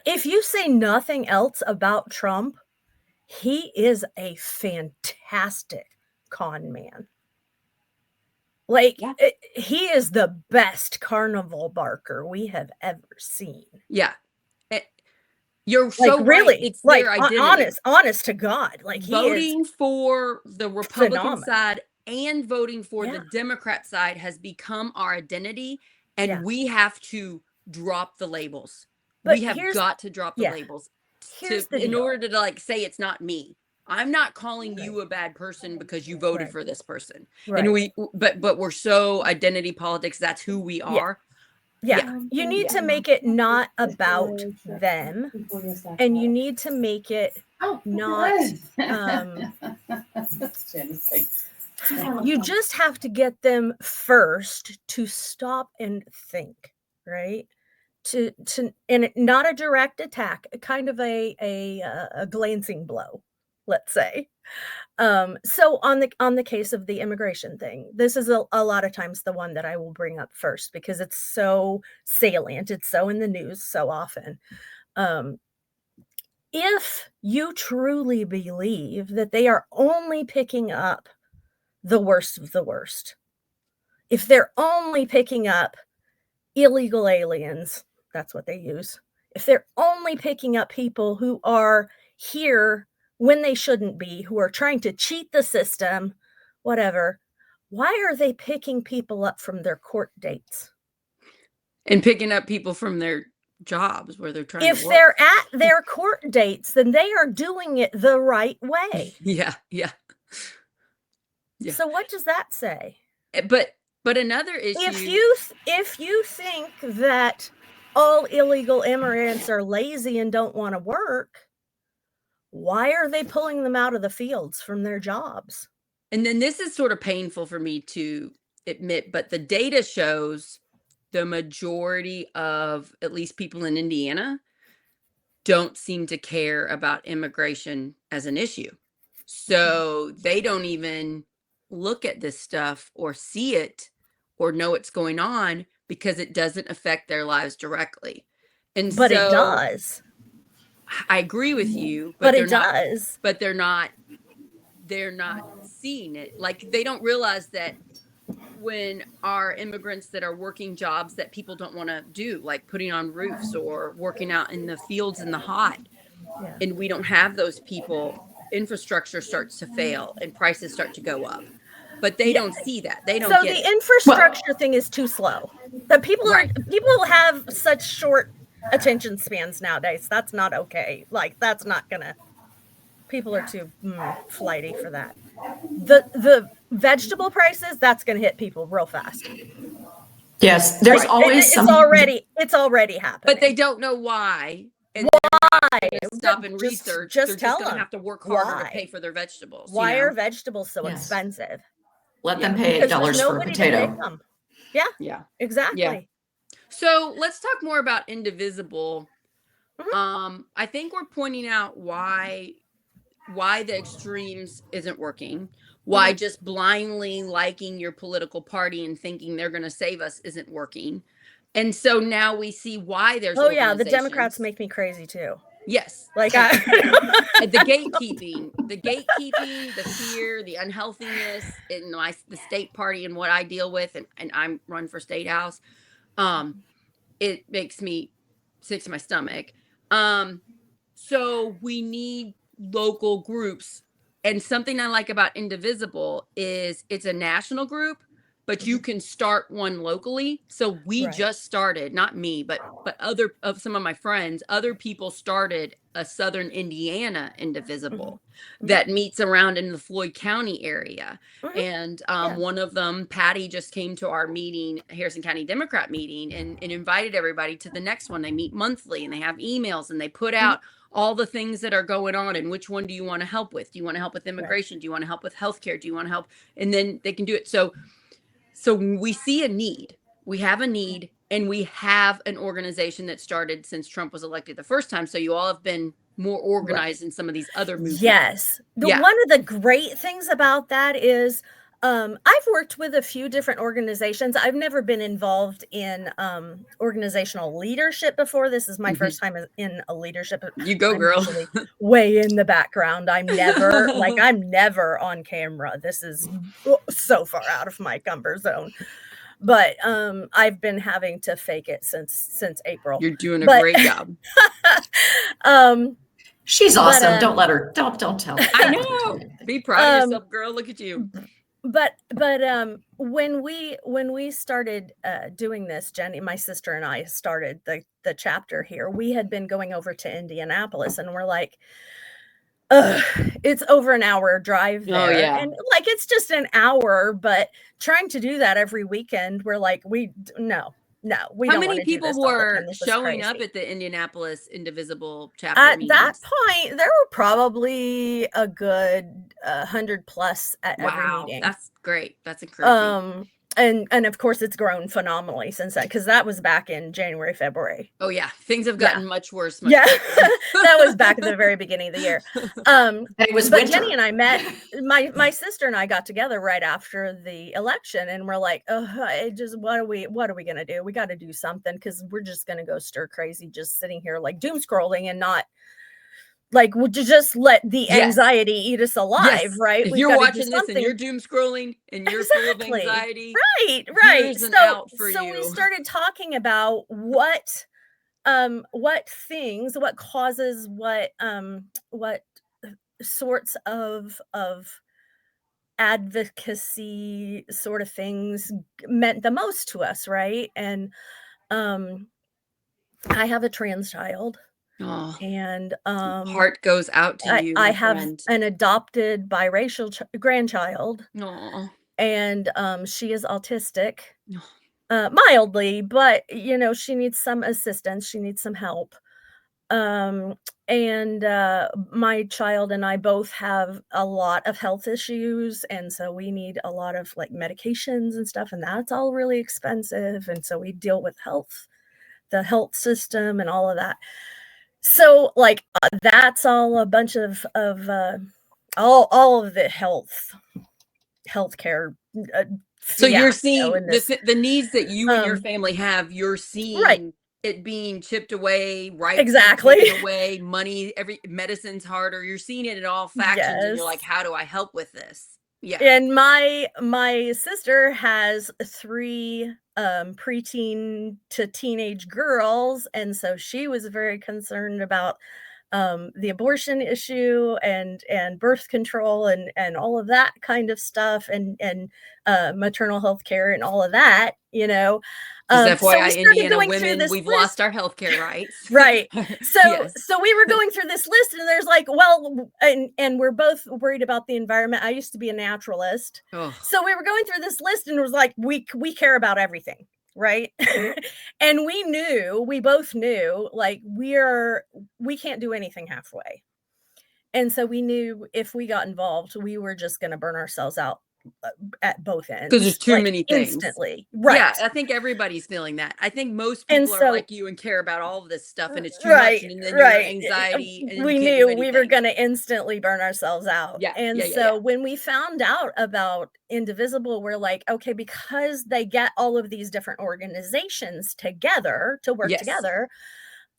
B: If you say nothing else about Trump, he is a fantastic con man. He is the best carnival barker we have ever seen.
A: Yeah. You're
B: Like,
A: so right.
B: really,
A: It's
B: like,
A: their identity.
B: honest to God, like, he is
A: Voting for the Republican
B: phenomenal.
A: side and voting for the
B: Yeah,
A: Democrat side has become our identity, and
B: yeah.
A: we have to drop the labels.
B: But
A: We have got to drop the
B: yeah,
A: labels
B: here's the
A: in
B: deal.
A: order to like say it's not me. I'm not calling
B: Right,
A: you a bad person because you voted
B: right,
A: for this person. And
B: right.
A: but we're so identity politics, that's who we
B: Yeah,
A: are. Yeah.
B: yeah. You need to make it not about them, and you need to make it not, you just have to get them first to stop and think, right? And not a direct attack, kind of a glancing blow, let's say. So on the case of the immigration thing, this is a lot of times the one that I will bring up first because it's so salient, it's so in the news so often. Um, if you truly believe that they are only picking up the worst of the worst, if they're only picking up illegal aliens, that's what they use. If they're only picking up people who are here when they shouldn't be, who are trying to cheat the system, whatever, why are they picking people up from their court dates?
A: And picking up people from their jobs where they're trying to
B: If
A: work.
B: they're at their court dates, then they are doing it the right way.
A: Yeah, yeah. Yeah.
B: So what does that say?
A: But another issue,
B: If you think that all illegal immigrants are lazy and don't want to work, why are they pulling them out of the fields from their jobs?
A: and then this is sort of painful for me to admit, but the data shows the majority of at least people in Indiana don't seem to care about immigration as an issue. So they don't even look at this stuff or see it or know what's going on because it doesn't affect their lives directly. And
B: But it
A: so
B: does.
A: I agree with you,
B: But
A: they're
B: it
A: not,
B: does.
A: but they're not seeing it. Like they don't realize that when our immigrants that are working jobs that people don't want to do, like putting on roofs or working out in the fields in the hot,
B: Yeah.
A: and we don't have those people, infrastructure starts to fail and prices start to go up. But they don't see that. They don't
B: So
A: get
B: the
A: it.
B: infrastructure thing is too slow. The people
A: Right.
B: people have such short attention spans nowadays. That's not okay. Like that's not gonna. People are too flighty for that. The vegetable prices, that's gonna hit people real fast.
C: Yes, there's
A: Right.
C: always
B: It's already happening.
A: But they don't know why. And
B: why?
A: stop and
B: Just
A: research.
B: just
A: They're
B: tell
A: just going to
B: them.
A: have to work harder
B: Why?
A: to pay for their vegetables.
B: Why
A: you know?
B: are vegetables so
C: Yes.
B: expensive?
C: Let them pay
B: Because there's
C: $8 for a
B: nobody to pick
C: potato.
B: them. Yeah,
A: Yeah.
B: exactly.
A: So let's talk more about Indivisible.
B: Mhm.
A: I think we're pointing out why the extremes isn't working, why just blindly liking your political party and thinking they're going to save us isn't working. And so now we see why there's
B: Oh yeah, the Democrats
A: organizations.
B: make me crazy too.
A: Yes.
B: Like
A: And
B: I
A: the gatekeeping, the fear, the unhealthiness in the state party and what I deal with, and I'm run for state house. It makes me sick to my stomach. So we need local groups. And something I like about Indivisible is it's a national group, but you can start one locally. So we
B: Right.
A: just started, not me, but other of some of my friends, other people started a Southern Indiana Indivisible that meets around in the Floyd County area.
B: Mhm.
A: And
B: Yeah.
A: one of them, Patty, just came to our meeting, Harrison County Democrat meeting, and invited everybody to the next one. They meet monthly and they have emails and they put out all the things that are going on and which one do you want to help with? Do you want to help with immigration? Do you want to help with healthcare? Do you want to help? And then they can do it. So we see a need. We have a need, and we have an organization that started since Trump was elected the first time. So you all have been more organized in some of these other movements.
B: Yes.
A: Yeah.
B: One of the great things about that is I've worked with a few different organizations. I've never been involved in organizational leadership before. This is my first time in a leadership.
A: You go,
B: I'm
A: girl.
B: usually way in the background. I'm never on camera. This is so far out of my comfort zone. but I've been having to fake it since April.
A: You're doing a
B: But
A: great job.
C: She's
B: but,
C: awesome. Don't let her. Don't tell her.
A: I know. Be proud of yourself, girl. Look at you.
B: but when we started doing this, Jenny, my sister and I started the chapter here. We had been going over to Indianapolis, and we're like, ugh, it's over an hour drive there.
A: Oh, yeah.
B: And like, it's just an hour, but trying to do that every weekend, we're like, no, we
A: How
B: don't
A: many
B: want to do
A: people
B: this all the
A: were
B: time. This is
A: showing up
B: crazy.
A: at the Indianapolis Indivisible chapter
B: At
A: meetings?
B: that point, there were probably a good 100 plus at every
A: Wow,
B: meeting.
A: that's great. That's encouraging.
B: And of course it's grown phenomenally since that, because that was back in January, February.
A: Oh yeah, things have gotten much worse. Much
B: Yeah,
A: quicker.
B: that was back at the very beginning of the year.
C: It was
B: But
C: winter.
B: Jenny and I met, my sister and I got together right after the election, and we're like, oh, what are we gonna do? We got to do something, because we're just gonna go stir crazy just sitting here like doom scrolling and not like, would you just let the anxiety eat us alive, right?
A: If
B: We've
A: you're
B: gotta do
A: watching this and you're doom scrolling and you're full of
B: Exactly.
A: anxiety,
B: right.
A: here's an out for
B: So
A: you.
B: we started talking about what things, what causes, what sorts of advocacy sort of things meant the most to us, right? And I have a trans child,
A: Oh,
B: and
A: heart goes out to you,
B: I
A: my
B: have
A: friend.
B: an adopted biracial grandchild,
A: Oh,
B: and she is autistic, mildly, but she needs some assistance, she needs some help. And my child and I both have a lot of health issues, and so we need a lot of like medications and stuff, and that's all really expensive, and so we deal with the health system and all of that. So like that's all a bunch of all of the healthcare
A: so you're
B: fiasco
A: seeing
B: in this.
A: the needs that you and your family have. You're seeing it being chipped away, right?
B: Exactly.
A: Taken away, money, every medicine's harder. You're seeing it in all factions, and you're like, how do I help with this? Yeah.
B: And my sister has 3 preteen to teenage girls, and so she was very concerned about the abortion issue and birth control and all of that kind of stuff, and maternal health care and all of that,
A: Because
B: so we
A: FYI,
B: started
A: Indiana
B: going through
A: women,
B: this
A: we've
B: list.
A: lost our healthcare rights.
B: Right. So
A: Yes.
B: so we were going through this list, and there's like, well, and we're both worried about the environment. I used to be a naturalist.
A: Oh.
B: So we were going through this list, and it was like, we care about everything, right? And we both knew, like, we can't do anything halfway. And so we knew if we got involved, we were just going to burn ourselves out at both ends.
A: Because there's too
B: like,
A: many things.
B: Instantly. Right.
A: Yeah, I think everybody's feeling that. I think most people are like you and care about all of this stuff, and it's too much, and then your anxiety. And
B: we knew we were going to instantly burn ourselves out.
A: Yeah.
B: And so when we found out about Indivisible, we're like, okay, because they get all of these different organizations together to work together,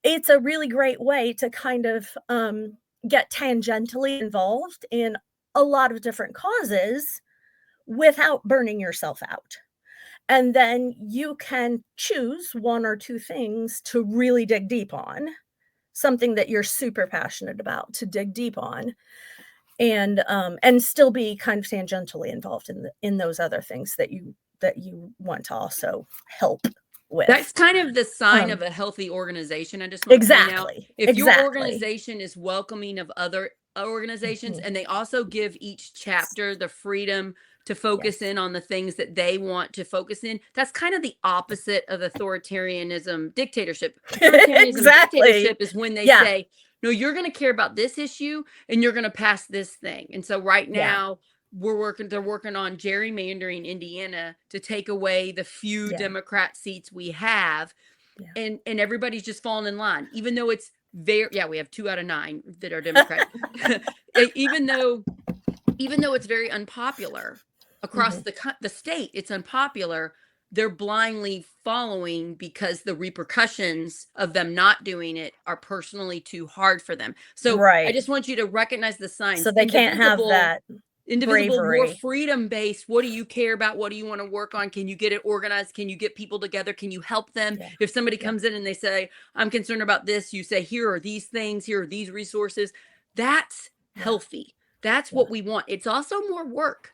B: it's a really great way to kind of get tangentially involved in a lot of different causes without burning yourself out. And then you can choose 1 or 2 things to really dig deep on, something that you're super passionate about to dig deep on, and still be kind of tangentially involved in those other things that you want to also help with.
A: That's kind of the sign of a healthy organization. I just want to point out, if your organization is welcoming of other organizations, and they also give each chapter the freedom to focus in on the things that they want to focus in, that's kind of the opposite of authoritarianism, dictatorship. Dictatorship is when they say, no, you're going to care about this issue and you're going to pass this thing. And so right now they're working on gerrymandering Indiana to take away the few Democrat seats we have. And everybody's just falling in line, even though it's we have 2 out of 9 that are Democrat. even though it's very unpopular across the state, it's unpopular. They're blindly following because the repercussions of them not doing it are personally too hard for them. So I just want you to recognize the signs.
B: So they can't have that.
A: Indivisible, more
B: bravery.
A: freedom based. What do you care about? What do you want to work on? Can you get it organized? Can you get people together? Can you help them?
B: Yeah.
A: If somebody
B: Yeah.
A: comes in and they say, I'm concerned about this, you say, here are these things, here are these resources. That's
B: Yeah.
A: healthy. That's
B: Yeah.
A: what we want. It's also more work.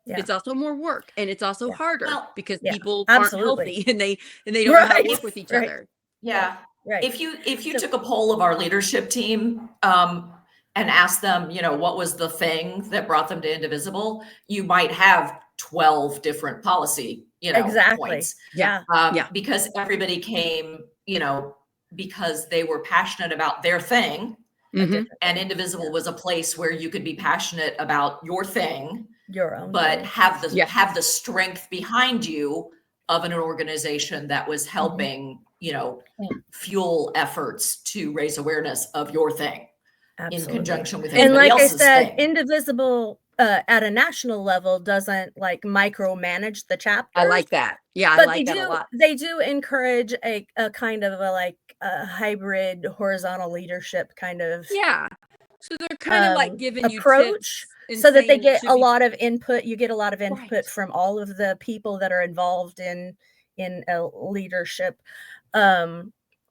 B: Yeah.
A: It's also more work, and it's also
B: Yeah.
A: harder
C: Well,
A: because
B: Yeah.
A: people aren't
B: Absolutely.
A: healthy and they don't know how to
B: Right.
A: work with each
B: Right.
A: other.
C: yeah.
B: Right.
C: If you
B: So-
C: took a poll of our leadership team, and asked them, what was the thing that brought them to Indivisible, you might have 12 different policy,
B: Exactly.
C: points.
B: Yeah.
A: Yeah.
C: Because everybody came, because they were passionate about their thing.
A: Mhm.
C: And Indivisible was a place where you could be passionate about your thing,
B: Your own
C: but
B: thing.
A: Yeah.
C: have the strength behind you of an organization that was helping, fuel efforts to raise awareness of your thing in
B: Absolutely.
C: conjunction with
B: And
C: everybody
B: like I
C: else's
B: said,
C: thing.
B: Indivisible at a national level doesn't like micromanage the chapters.
A: I like that. Yeah, I
B: But
A: like that a lot.
B: they do encourage a kind of a hybrid horizontal leadership kind of
A: Yeah. So they're kind of like giving you
B: approach,
A: tips and
B: so that they
A: saying it
B: get
A: should
B: a
A: be
B: lot of input. You get a lot of input
A: right.
B: from all of the people that are involved in leadership.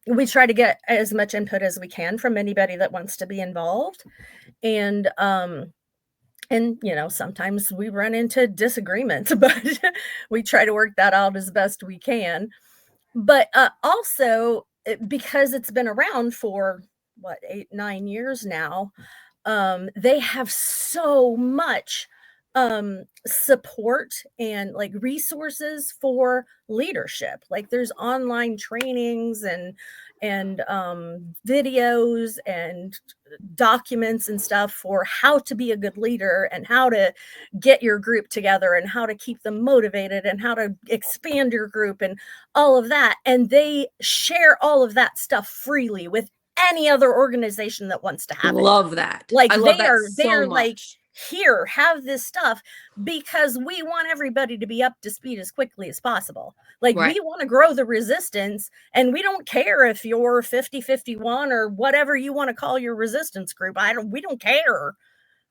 B: We try to get as much input as we can from anybody that wants to be involved. And sometimes we run into disagreements, but we try to work that out as best we can. But also, because it's been around for what, 8-9 years now, they have so much support and like resources for leadership. Like there's online trainings and videos and documents and stuff for how to be a good leader and how to get your group together and how to keep them motivated and how to expand your group and all of that. And they share all of that stuff freely with any other organization that wants to have it.
A: Love that.
B: Like
A: I love
B: they
A: that
B: are
A: so
B: like,
A: much.
B: here, have this stuff, because we want everybody to be up to speed as quickly as possible. Like
A: Right.
B: we want to grow the resistance, and we don't care if you're 50-51 or whatever you want to call your resistance group. We don't care.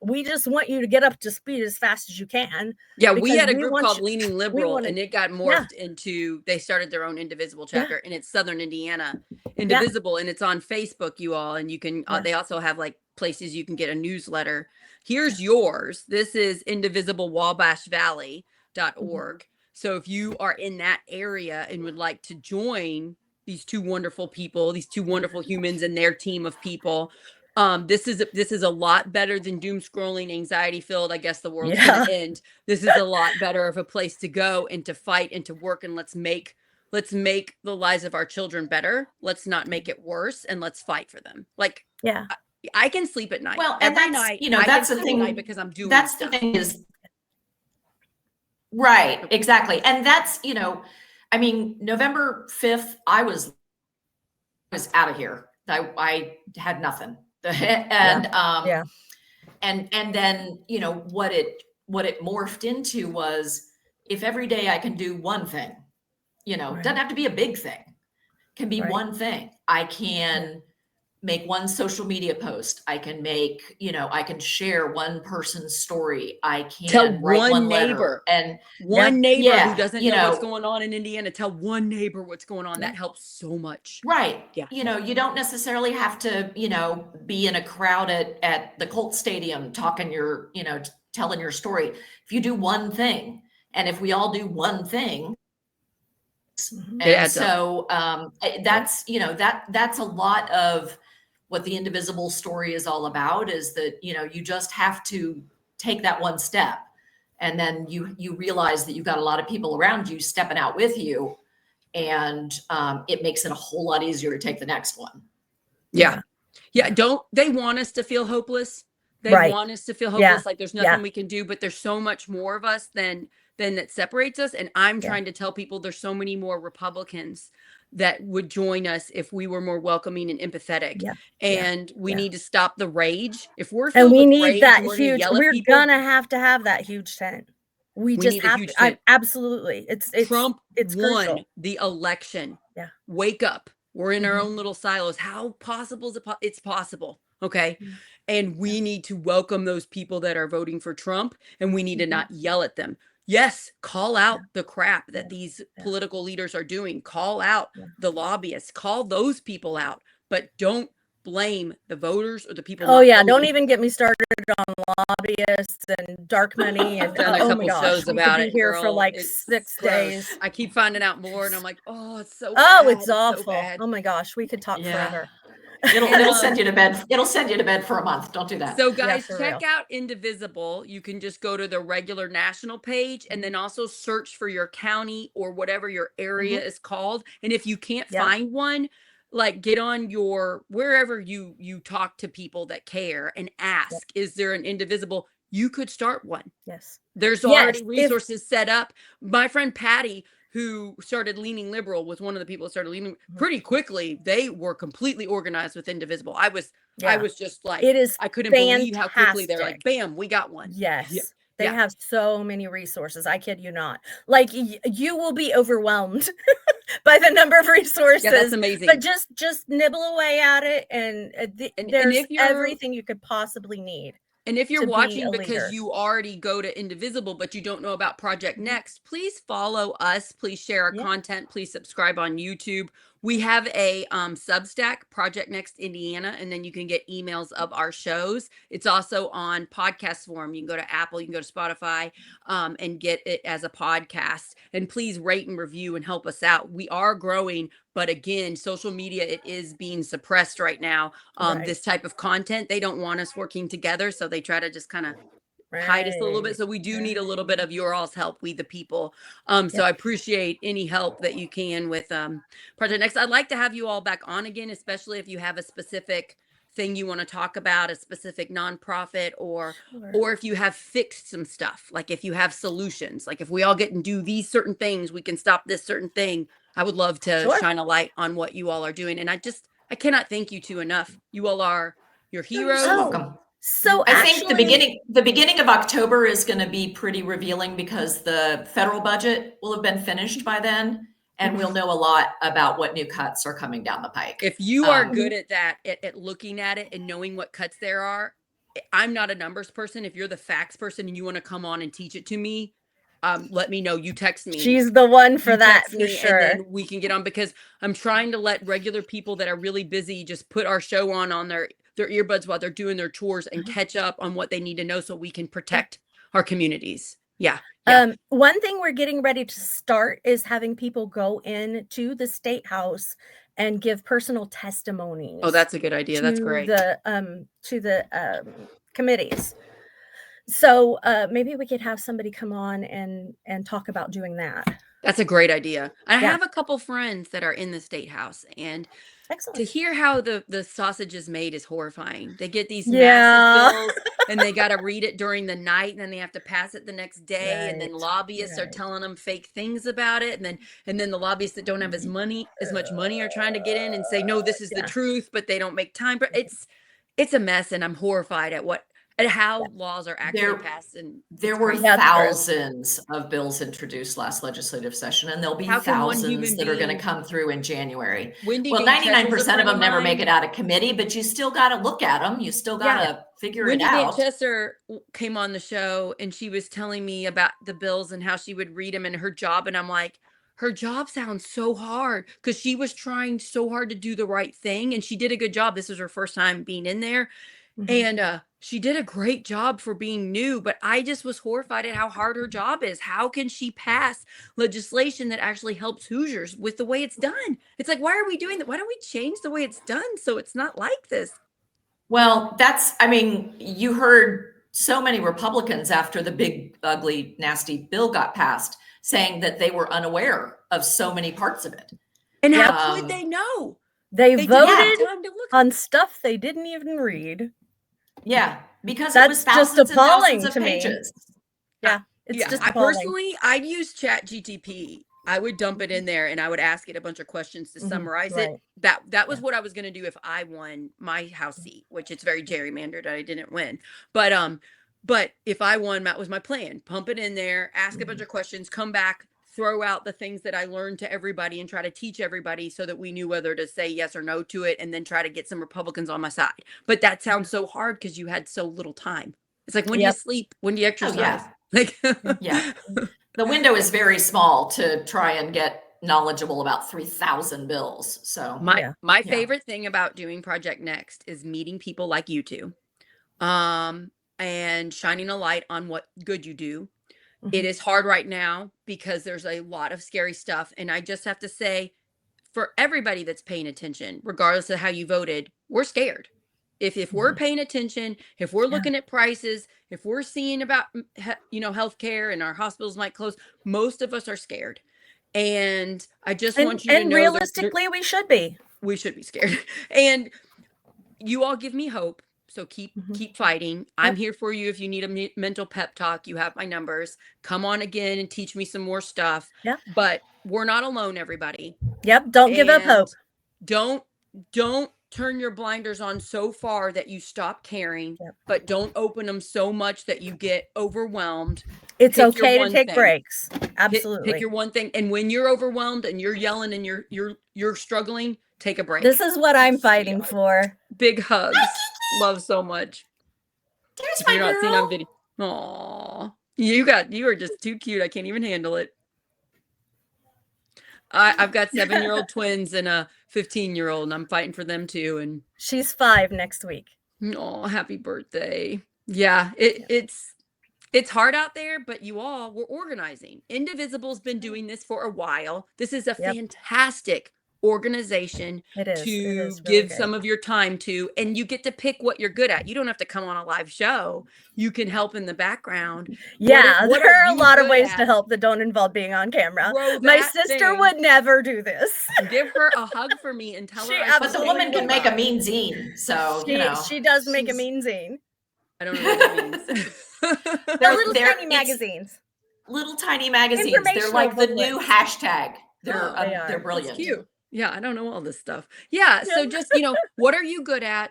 B: We just want you to get up to speed as fast as you can.
A: Yeah, we
B: because
A: had a
B: we
A: group
B: want
A: called
B: you-
A: Leaning
B: we
A: Liberal,
B: want to,
A: and it got
B: yeah,
A: morphed into they started their own Indivisible
B: yeah,
A: chapter, and it's Southern Indiana
B: yeah,
A: Indivisible, and it's on Facebook, you all, and you can
B: yeah.
A: they also have like places you can get a newsletter. Here's yours. This is indivisiblewabashvalley.org. So if you are in that area and would like to join these two wonderful people, these two wonderful humans and their team of people, this is a lot better than doom scrolling, anxiety filled. I guess the world's
B: Yeah.
A: gonna end. This is a lot better of a place to go and to fight and to work, and let's make the lives of our children better. Let's not make it worse, and let's fight for them. Like,
B: Yeah.
A: I can sleep at night.
C: Well, and
A: Every
C: that's,
A: night
C: you know,
A: I
C: that's
A: can
C: the
A: sleep at night
C: thing.
A: because I'm doing
C: That's the
A: stuff.
C: thing is, right, exactly. And that's, I mean, November 5th, I was out of here. I had nothing. And,
B: Yeah.
C: and then, what it morphed into was, if every day I can do one thing,
B: Right.
C: doesn't have to be a big thing, can be
B: Right.
C: one thing. I can make one social media post. I can make, I can share one person's story. I can
A: Tell
C: write
A: one
C: letter.
A: neighbor.
C: And
A: One neighbor
C: yeah,
A: who doesn't know what's going on in Indiana. Tell one neighbor what's going on.
B: Yeah.
A: That helps so much.
C: right.
A: Yeah.
C: You don't necessarily have to, be in a crowd at the Colt Stadium talking telling your story. If you do one thing, and if we all do one thing,
B: Mhm.
A: It
C: and
A: adds up.
C: so that's that's a lot of what the Indivisible story is all about, is that you just have to take that one step, and then you realize that you've got a lot of people around you stepping out with you, and it makes it a whole lot easier to take the next one.
A: Yeah. Don't they want us to feel hopeless? They
B: Right.
A: want us to feel
B: Yeah.
A: hopeless, like there's nothing
B: Yeah.
A: we can do, but there's so much more of us than that separates us. And I'm
B: Yeah.
A: trying to tell people there's so many more Republicans that would join us if we were more welcoming and empathetic.
B: Yeah.
A: And we
B: Yeah.
A: need to stop the rage. If we're
B: And
A: filled
B: we
A: with
B: need
A: rage
B: that
A: and we're gonna
B: huge,
A: yell at
B: we're
A: people,
B: gonna have to have that huge tent. We
A: we
B: just
A: need a
B: have
A: huge
B: to.
A: tent.
B: Absolutely. It's
A: Trump
B: it's
A: won
B: crucial.
A: the election.
B: Yeah.
A: Wake up. We're in our
B: Mhm.
A: own little silos. How possible is it? It's possible. Okay.
B: Mhm.
A: And we need to welcome those people that are voting for Trump, and we need to not yell at them. Yes, call out the crap that these political leaders are doing. Call out the lobbyists. Call those people out, but don't blame the voters or the people
B: Oh
A: not
B: yeah, don't
A: voting.
B: even get me started on lobbyists and dark money and
A: Done a
B: oh my
A: couple
B: gosh,
A: shows
B: we could
A: about
B: be
A: it,
B: here for
A: girl.
B: like
A: It's
B: 6
A: gross.
B: days.
A: I keep finding out more, and I'm like, oh, it's so
B: Oh,
A: bad.
B: it's
A: so
B: awful.
A: bad.
B: Oh my gosh, we could talk
C: Yeah.
B: forever.
C: It'll send you to bed. It'll send you to bed for a month. Don't do that.
A: So
B: Yeah,
A: guys,
B: for
A: check
B: real.
A: out Indivisible. You can just go to the regular national page and then also search for your county or whatever your area is called. And if you can't
B: Yeah.
A: find one, like get on your wherever you talk to people that care and ask, is there an Indivisible? You could start one.
B: Yes.
A: There's
B: Yes,
A: already
B: if-
A: resources set up. My friend Patty, who started leaning liberal, was one of the people that started leaning pretty quickly. They were completely organized with Indivisible. I was just like,
B: It is
A: I couldn't believe how quickly they're like,
B: fantastic.
A: bam, we got one.
B: Yes. They
A: Yeah.
B: have so many resources. I kid you not. Like you will be overwhelmed by the number of resources.
A: Yeah, that's amazing.
B: But just nibble away at it, and there's
A: if you're-
B: everything you could possibly need.
A: And if you're
B: to be
A: watching
B: a
A: because
B: leader.
A: you already go to Indivisible, but you don't know about Project Next, please follow us. Please share our
B: Yeah.
A: content. Please subscribe on YouTube. We have a Substack, Project Next Indiana, and then you can get emails of our shows. It's also on podcast form. You can go to Apple, you can go to Spotify, and get it as a podcast. And please rate and review and help us out. We are growing, but again, social media, it is being suppressed right now.
B: Right.
A: This type of content, they don't want us working together, so they try to just kind of hide us a little bit. So we do need a little bit of your all's help, we the people. So I appreciate any help that you can with Project Next. I'd like to have you all back on again, especially if you have a specific thing you want to talk about, a specific nonprofit, or if you have fixed some stuff, like if you have solutions, like if we all get and do these certain things, we can stop this certain thing. I would love to shine a light on what you all are doing. And I cannot thank you two enough. You all are your heroes.
C: You're welcome.
B: So
C: I think the beginning of October is going to be pretty revealing because the federal budget will have been finished by then, and we'll know a lot about what new cuts are coming down the pike.
A: If you are good at that, at looking at it and knowing what cuts there are, I'm not a numbers person. If you're the facts person and you want to come on and teach it to me, let me know. You text me.
B: She's the one for that, for sure.
A: And then we can get on, because I'm trying to let regular people that are really busy just put our show on their earbuds while they're doing their chores and catch up on what they need to know so we can protect our communities. Yeah.
B: One thing we're getting ready to start is having people go into the State House and give personal testimonies.
A: Oh, that's a good idea. That's great.
B: To the committees. So maybe we could have somebody come on and talk about doing that.
A: That's a great idea. I have a couple friends that are in the State House, and to hear how the sausage is made is horrifying. They get these massive bills and they got to read it during the night, and then they have to pass it the next day. And then lobbyists are telling them fake things about it. And then the lobbyists that don't have as much money are trying to get in and say, no, this is the truth, but they don't make time. But it's a mess. And I'm horrified at how laws are actually passed. And
C: there were thousands of bills introduced last legislative session, and there'll be thousands that are going to come through in January. Well, 99% of them never make it out of committee, but you still got to look at them. You still got to figure it out.
A: Wendy Chester came on the show, and she was telling me about the bills and how she would read them and her job. And I'm like, her job sounds so hard, because she was trying so hard to do the right thing, and she did a good job. This was her first time being in there. And she did a great job for being new, but I just was horrified at how hard her job is. How can she pass legislation that actually helps Hoosiers with the way it's done? It's like, why are we doing that? Why don't we change the way it's done so it's not like this?
C: Well, you heard so many Republicans after the big, ugly, nasty bill got passed saying that they were unaware of so many parts of it.
A: And how could they know?
B: They voted on stuff they didn't even read.
C: Yeah, because
B: that's
C: it was thousands
B: just appalling
C: and thousands
B: to
C: of
B: me.
C: pages.
B: It's just appalling.
A: I'd use ChatGTP. I would dump it in there and I would ask it a bunch of questions to summarize it. That was what I was going to do if I won my House seat, which it's very gerrymandered. I didn't win, but if I won, that was my plan. Pump it in there, ask a bunch of questions, come back, throw out the things that I learned to everybody and try to teach everybody so that we knew whether to say yes or no to it, and then try to get some Republicans on my side. But that sounds so hard because you had so little time. It's like, when do you
B: Yep.
A: sleep? When do you
C: Oh,
A: exercise?
C: yeah.
A: Like,
C: Yeah. The window is very small to try and get knowledgeable about 3,000 bills. So
A: my
B: Yeah.
A: my
C: Yeah.
A: favorite thing about doing Project Next is meeting people like you two, and shining a light on what good you do. It
B: Mhm.
A: is hard right now because there's a lot of scary stuff, and I just have to say, for everybody that's paying attention, regardless of how you voted, we're scared. If we're
B: Mhm.
A: paying attention, if we're
B: Yeah.
A: looking at prices, if we're seeing about healthcare and our hospitals might close, most of us are scared. And I just want you to
B: And
A: know
B: realistically, we should be.
A: we should be scared. And you all give me hope. So
B: Mhm.
A: keep fighting. I'm
B: Yep.
A: here for you if you need a mental pep talk. You have my numbers. Come on again and teach me some more stuff.
B: Yeah.
A: But we're not alone, everybody.
B: Yep. Don't give up hope.
A: And don't turn your blinders on so far that you stop caring,
B: Yep.
A: but don't open them so much that you get overwhelmed.
B: It's
A: Pick your
B: okay to
A: one
B: take
A: thing.
B: breaks.
A: Pick
B: Absolutely.
A: your one thing. And when you're overwhelmed and you're yelling and you're struggling, take a break.
B: This is what I'm fighting for.
A: Big hugs. Love so much.
C: There's
A: If
C: my
A: you're not seeing on
C: girl.
A: video. Aw. You are just too cute. I can't even handle it. I've got 7-year-old twins and a 15-year-old, and I'm fighting for them too. And
B: She's 5 next week.
A: oh, happy birthday. Yeah, it's hard out there, but we're organizing. Indivisible's been doing this for a while. This is a
B: Yep.
A: fantastic organization
B: It is. It
A: to
B: is really
A: give
B: great.
A: some of your time to, and you get to pick what you're good at. You don't have to come on a live show. You can help in the background.
B: Yeah,
A: what
B: there are a
A: you
B: lot of
A: good
B: ways
A: at?
B: to help that don't involve being on camera.
A: Grow
B: My
A: that
B: sister
A: thing.
B: would never do this.
A: Give her a hug for me and tell
B: She
A: her.
C: But the
B: absolutely
C: woman can make a
B: would.
C: mean zine. So,
B: She does make a
C: she's-
B: mean zine.
A: I don't know what that means.
B: They're little
C: they're-
B: tiny
C: it's
B: magazines.
C: little tiny magazines. They're
B: Informational
C: like the new
B: booklets.
C: hashtag. They're
A: Oh,
B: they are.
C: they're
B: It's
C: brilliant.
A: Cute. Yeah, I don't know all this stuff. Yeah, so just, what are you good at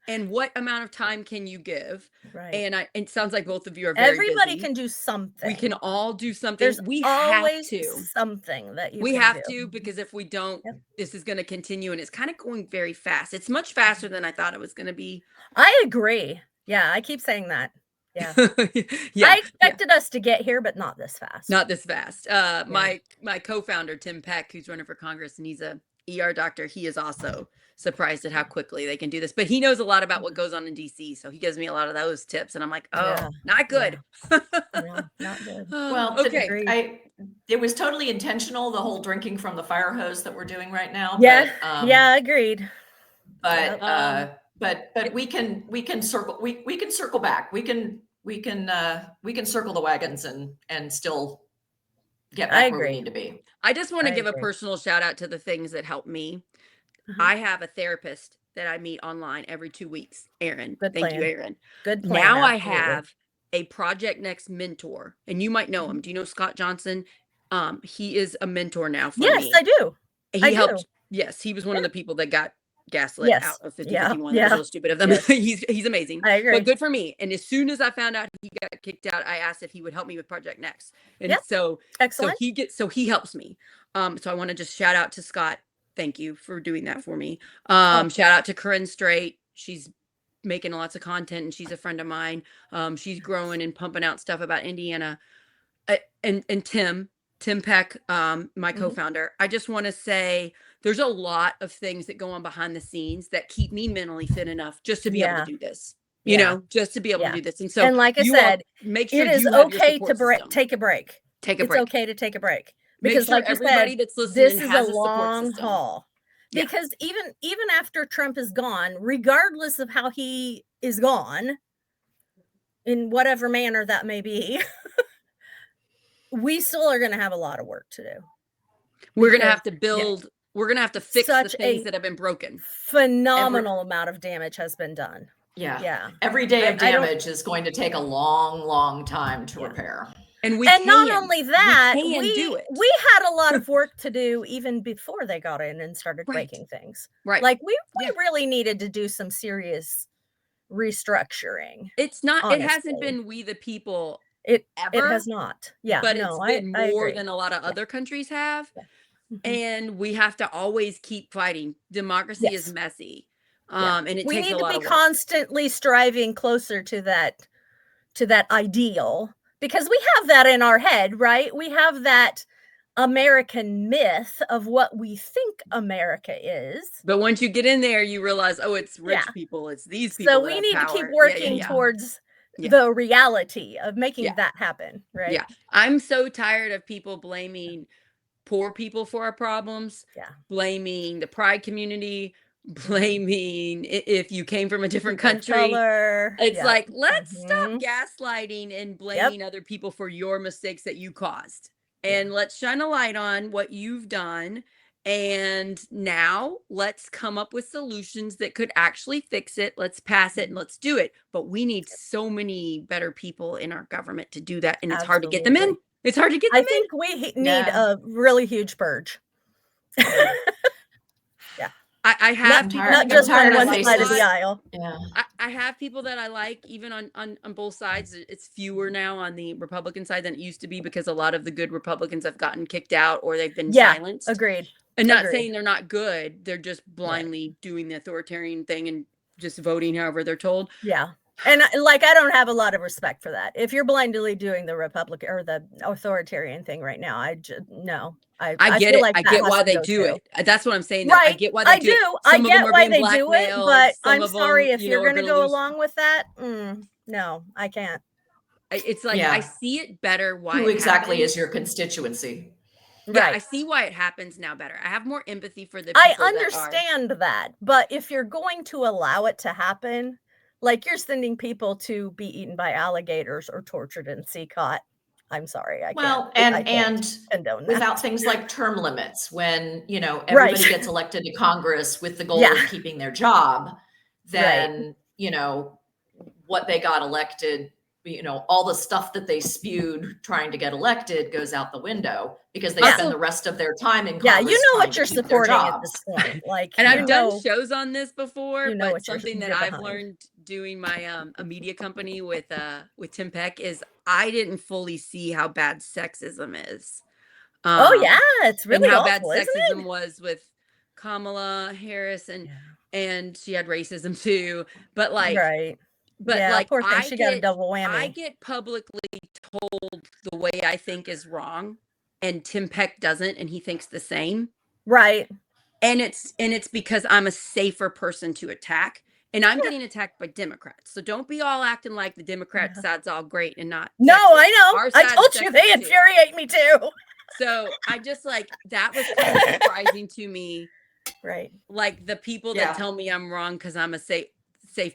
A: and what amount of time can you give?
B: Right.
A: And it sounds like both of you are very
B: Everybody
A: busy.
B: can do something.
A: We can all do something.
B: There's
A: We have
B: always
A: to.
B: something that you
A: We
B: can
A: have
B: do.
A: to, because if we don't,
B: Yep.
A: this is going to continue, and it's kind of going very fast. It's much faster than I thought it was going to be.
B: I agree. Yeah, I keep saying that. Yeah.
A: Yeah.
B: I expected us to get here, but not this fast.
A: Not this fast. My co-founder, Tim Peck, who's running for Congress, and he's a ER doctor, he is also surprised at how quickly they can do this. But he knows a lot about what goes on in DC, so he gives me a lot of those tips, and I'm like, oh,
B: Yeah.
A: not good.
B: Yeah, not good.
C: Well,
A: okay.
C: It was totally intentional, the whole drinking from the fire hose that we're doing right now.
B: Yeah.
C: But,
B: Yeah, agreed.
C: But
A: Yep.
C: but we can circle we can circle back. We can circle the wagons and still get
B: I
C: back where we
B: agree.
C: need to be.
A: I just want to
B: I
A: give a
B: agree.
A: personal shout out to the things that help me.
B: Mhm.
A: I have a therapist that I meet online every 2 weeks. Aaron.
B: Good
A: Thank you,
B: plan.
A: Aaron.
B: Good plan.
A: Now I
B: absolutely.
A: have a Project Next mentor, and you might know him. Do you know Scott Johnson? He is a mentor now for
B: Yes,
A: me.
B: I do.
A: He
B: I
A: helped.
B: do.
A: Yes, he was one of the people that got gaslit
B: Yes.
A: out of 50-51.
B: Yeah.
A: That was
B: Yeah.
A: real stupid of them.
B: Yes.
A: He's amazing.
B: I agree.
A: But good for me. And as soon as I found out he got kicked out, I asked if he would help me with Project Next. And
B: Yep.
A: so
B: Excellent.
A: he helps me. So I want to just shout out to Scott. Thank you for doing that for me.
B: Oh.
A: Shout out to Corinne Straight. She's making lots of content, and she's a friend of mine. She's growing and pumping out stuff about Indiana. And Tim Peck, my co-founder. I just want to say there's a lot of things that go on behind the scenes that keep me mentally fit enough just to be able to do this. You know, just to be able to do this. And so,
B: and like I
A: you all
B: said,
A: make sure
B: it is
A: you have your
B: okay to
A: support system.
B: take a break.
A: Take a
B: It's
A: break.
B: okay to take a break
A: Make
B: because,
A: sure
B: like you
A: everybody
B: said,
A: that's listening
B: this is
A: has
B: a
A: a support
B: long
A: system.
B: haul.
A: Yeah.
B: Because even after Trump is gone, regardless of how he is gone, in whatever manner that may be, we still are going to have a lot of work to do.
A: We're going to
B: Because-
A: have to build. We're going to have to fix the
B: Such
A: things
B: a
A: that have been broken.
B: Phenomenal amount of damage has been done.
C: Yeah.
B: Yeah.
C: Every day of
B: I don't-
C: damage is going to take a long time to repair.
A: And
B: Not only that,
A: can
B: we
A: do it.
B: had a lot of work to do even before they got in and started
A: Right.
B: breaking things.
A: Right.
B: Like we
A: Yeah.
B: really needed to do some serious restructuring.
A: It's not, it hasn't
B: honestly.
A: been we the people
B: It
A: ever,
B: has not. Yeah,
A: but it's
B: no,
A: been
B: I
A: more
B: agree.
A: than a lot of
B: Yeah.
A: other countries have.
B: Yeah. Mhm.
A: And we have to always keep fighting. Democracy is
B: Yes.
A: messy.
B: Yeah.
A: And it
B: We
A: takes a
B: need to
A: lot
B: be
A: of work.
B: constantly striving closer to that ideal, because we have that in our head, right? We have that American myth of what we think America is.
A: But once you get in there, you realize, oh, it's
B: Yeah.
A: rich people. It's these
B: So
A: people that
B: we
A: have
B: need to keep
A: power. Yeah, yeah,
B: working
A: yeah.
B: towards
A: Yeah.
B: the reality of making
A: Yeah.
B: that happen, right?
A: Yeah. I'm so tired of people blaming poor people for our problems,
B: Yeah.
A: blaming the pride community, blaming if you came from a different
B: People of
A: country.
B: color.
A: It's
B: Yep.
A: like, let's stop
B: Mhm.
A: gaslighting and
B: Yep.
A: blaming other people for your mistakes that you caused.
B: Yeah.
A: And let's shine a light on what you've done. And now let's come up with solutions that could actually fix it. Let's pass it and let's do it. But we need so many better people in our government to do that. And it's hard to get them in.
B: Absolutely.
A: It's hard to get
B: I
A: them in.
B: think we need
C: Yeah.
B: a really huge purge. Yeah.
A: I have people
B: Not
A: in
B: just on
C: tired of
B: one side of the
C: faces.
B: aisle.
C: Yeah.
A: I have people that I like, even on both sides. It's fewer now on the Republican side than it used to be because a lot of the good Republicans have gotten kicked out or they've been
B: Yeah.
A: silenced.
B: Agreed.
A: And not
B: Agreed.
A: saying they're not good. They're just blindly doing the authoritarian thing and just voting however they're told.
B: Yeah. And like, I don't have a lot of respect for that. If you're blindly doing the Republican or the authoritarian thing right now, no. I
A: get
B: feel
A: it.
B: like
A: I
B: that
A: get
B: has
A: why
B: to
A: they
B: go
A: do
B: too.
A: it. That's what I'm saying. Though. I
B: Right.
A: get why
B: I
A: they do it.
B: do.
A: Some
B: I
A: of them
B: get
A: are
B: why
A: being
B: they do it,
A: blackmailed.
B: but
A: Some
B: I'm
A: of them,
B: sorry if
A: you
B: you're
A: know, are
B: going to
A: gonna
B: go
A: lose.
B: along with that. No, I can't.
A: It's like
C: Yeah.
A: I see it better. Why
C: Who
A: it
C: exactly
A: happens.
C: is your constituency?
A: Yeah, I
B: Right.
A: see why it happens now better. I have more empathy for the
B: I
A: people that are.
B: understand that, but if you're going to allow it to happen, like you're sending people to be eaten by alligators or tortured in CCOT, I'm sorry, I
C: Well,
B: can't. I
C: and
B: can't condone that.
C: without things like term limits, when, you know,
B: Right.
C: everybody gets elected to Congress with the goal
B: Yeah.
C: of keeping their job,
B: Right.
C: then, you know, what they got elected, you know, all the stuff that they spewed trying to get elected goes out the window because they spend the rest of their time in
B: Yeah,
C: Congress
B: you know
C: trying
B: what
C: to
B: you're
C: keep their
B: supporting at
C: jobs.
B: this point. Like,
A: And
B: you
A: I've done
B: know,
A: shows on this before,
B: you know
A: but
B: what
A: something that
B: you're
A: I've
B: behind.
A: learned doing my a media company with Tim Peck is I didn't fully see how bad sexism is.
B: Oh yeah, it's
A: And
B: really
A: how bad
B: awful, isn't
A: sexism
B: it?
A: was with Kamala Harris
B: Yeah.
A: and she had racism too. But like
B: Right.
A: but
B: Yeah,
A: like
B: poor thing. She got a double
A: I
B: whammy.
A: get publicly told the way I think is wrong, and Tim Peck doesn't, and he thinks the same.
B: Right.
A: And it's because I'm a safer person to attack, and I'm getting attacked by Democrats. So don't be all acting like the Democrat side's all great and not.
B: No,
A: sexist.
B: I know.
A: Our
B: I
A: side's
B: told you they
A: sexist too.
B: infuriate me too.
A: So I just like that was kind of surprising to me.
B: Right.
A: Like the people
C: Yeah.
A: that tell me I'm wrong because I'm a safe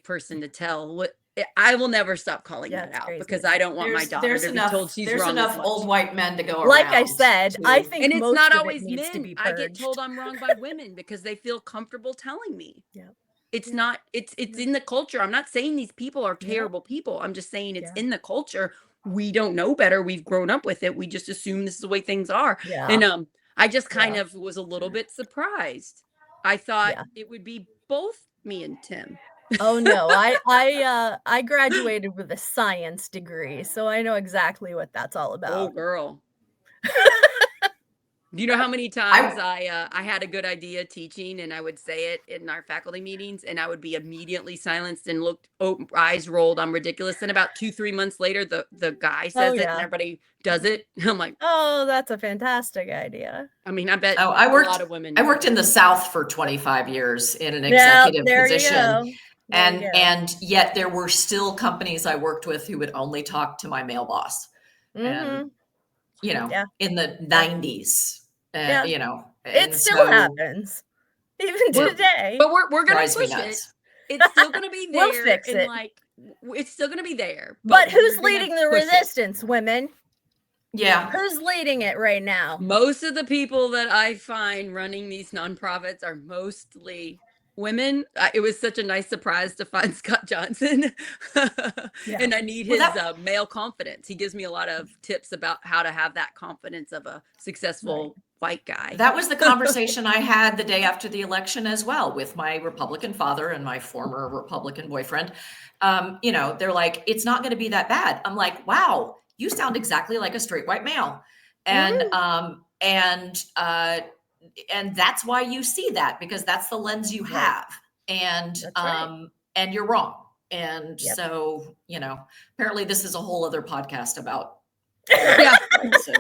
A: person to tell. What I will never stop calling
B: Yeah,
A: that
B: it's
A: out
B: crazy.
A: because I don't want my daughter to be told she's
C: there's
A: wrong.
C: enough
A: as much.
C: old white men to go
B: Like I
C: around.
B: said, I
C: to-
B: think
A: And it's
B: most
A: not
B: of
A: always
B: it needs to
A: men.
B: be
A: I
B: purged.
A: get told I'm wrong by women because they feel comfortable telling me.
B: Yeah.
A: It's
B: Yeah.
A: not, it's in the culture. I'm not saying these people are
B: Yeah.
A: terrible people. I'm just saying it's
B: Yeah.
A: in the culture. We don't know better. We've grown up with it. We just assume this is the way things are.
B: Yeah.
A: And I just kind
B: Yeah.
A: of was a little bit surprised. I thought
B: Yeah.
A: it would be both me and Tim.
B: Oh no, I graduated with a science degree, so I know exactly what that's all
A: Oh,
B: about.
A: girl. Do you know how many times I had a good idea teaching and I would say it in our faculty meetings and I would be immediately silenced and eyes rolled. I'm ridiculous. And about 2-3 months later, the guy says it and
B: yeah.
A: everybody does it. I'm like,
B: Oh, that's a fantastic idea.
A: I mean, I bet
C: I
A: a
C: worked
A: lot of women.
C: I worked in the South for 25 years in an
B: Yeah,
C: executive
B: there
C: position.
B: you go. There you go.
C: And yet there were still companies I worked with who would only talk to my male boss. And you know,
B: Yeah.
C: in the 90s,
B: Yeah.
C: you know,
B: It
C: and
B: still
C: so
B: happens. Even
C: We're-
B: today.
A: But we're gonna
C: drives me
A: push it.
C: nuts.
A: It's still gonna be there.
B: We'll fix
A: and
B: it.
A: like it's still gonna be there.
B: But
A: we're
B: who's
A: gonna
B: leading the
A: push it.
B: resistance, women?
C: Yeah.
B: Who's leading it right now?
A: Most of the people that I find running these nonprofits are mostly women. It was such a nice surprise to find Scott Johnson. And I need his male confidence. He gives me a lot of tips about how to have that confidence of a successful white guy.
C: That was the conversation I had the day after the election as well with my Republican father and my former Republican boyfriend. You know, they're like, it's not going to be that bad. I'm like, wow, you sound exactly like a straight white male. And, and that's why you see that, because that's the lens you have. And, and you're wrong. And so, apparently this is a whole other podcast about.
A: Yeah.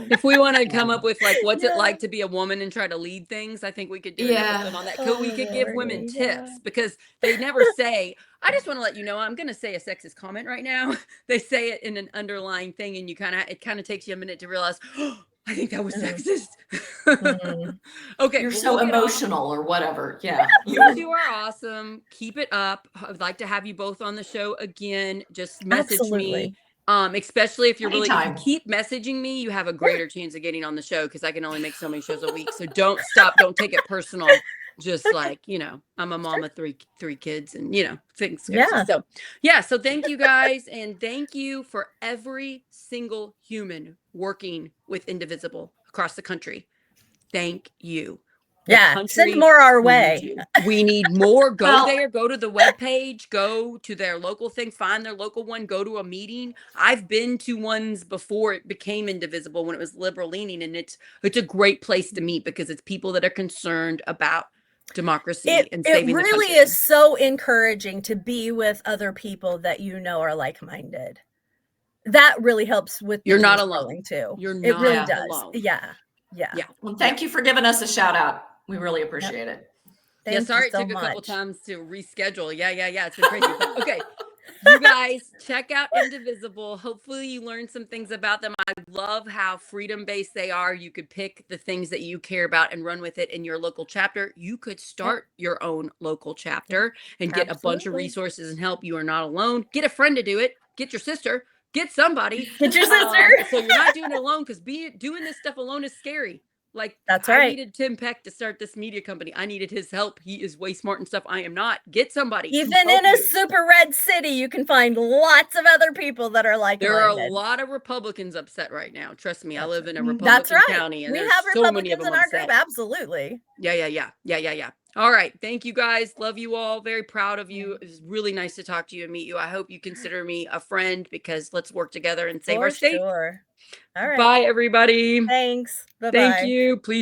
A: If we want to come up with like, what's it like to be a woman and try to lead things, I think we could do an episode on that. We could give women tips, because they never say, I just want to let you know, I'm going to say a sexist comment right now. They say it in an underlying thing, and it kind of takes you a minute to realize, oh, I think that was sexist. Okay.
C: You're so emotional or whatever. Yeah.
A: You two are awesome. Keep it up. I'd like to have you both on the show again. Just message me. Especially if you're if you keep messaging me, you have a greater chance of getting on the show, because I can only make so many shows a week. So don't stop. Don't take it personal. Just like, I'm a mom of three kids, and things.
B: Yeah.
A: So thank you guys. And thank you for every single human working with Indivisible across the country. Thank you.
B: Send more our way.
A: We need more. Go there, go to the webpage, go to their local thing, find their local one, go to a meeting. I've been to ones before it became Indivisible, when it was liberal leaning, and it's a great place to meet, because it's people that are concerned about democracy and saving the country.
B: It really is so encouraging to be with other people that are like-minded. That really helps with
A: you're not alone
B: too.
A: It
B: really does.
A: Alone.
B: Yeah.
C: Well, thank you for giving us a shout out. We really appreciate it.
B: Sorry
A: it took a couple times to reschedule. Yeah. It's been crazy. But, okay. You guys, check out Indivisible. Hopefully you learned some things about them. I love how freedom-based they are. You could pick the things that you care about and run with it in your local chapter. You could start your own local chapter and get a bunch of resources and help. You are not alone. Get a friend to do it. Get your sister. Get somebody.
B: Get your sister.
A: So you're not doing it alone, because doing this stuff alone is scary. Like,
B: that's right.
A: I needed Tim Peck to start this media company. I needed his help. He is way smart and stuff. I am not. Get somebody.
B: Even in a super red city, you can find lots of other people that are like.
A: There are a lot of Republicans upset right now. Trust me, I live in a Republican county, and
B: we
A: there's
B: have
A: so
B: Republicans
A: many of them
B: in our
A: upset.
B: group. Absolutely.
A: Yeah. All right. Thank you guys. Love you all. Very proud of you. It was really nice to talk to you and meet you. I hope you consider me a friend, because let's work together and save our state.
B: Sure. All right.
A: Bye, everybody.
B: Thanks. Bye-bye.
A: Thank you. Please.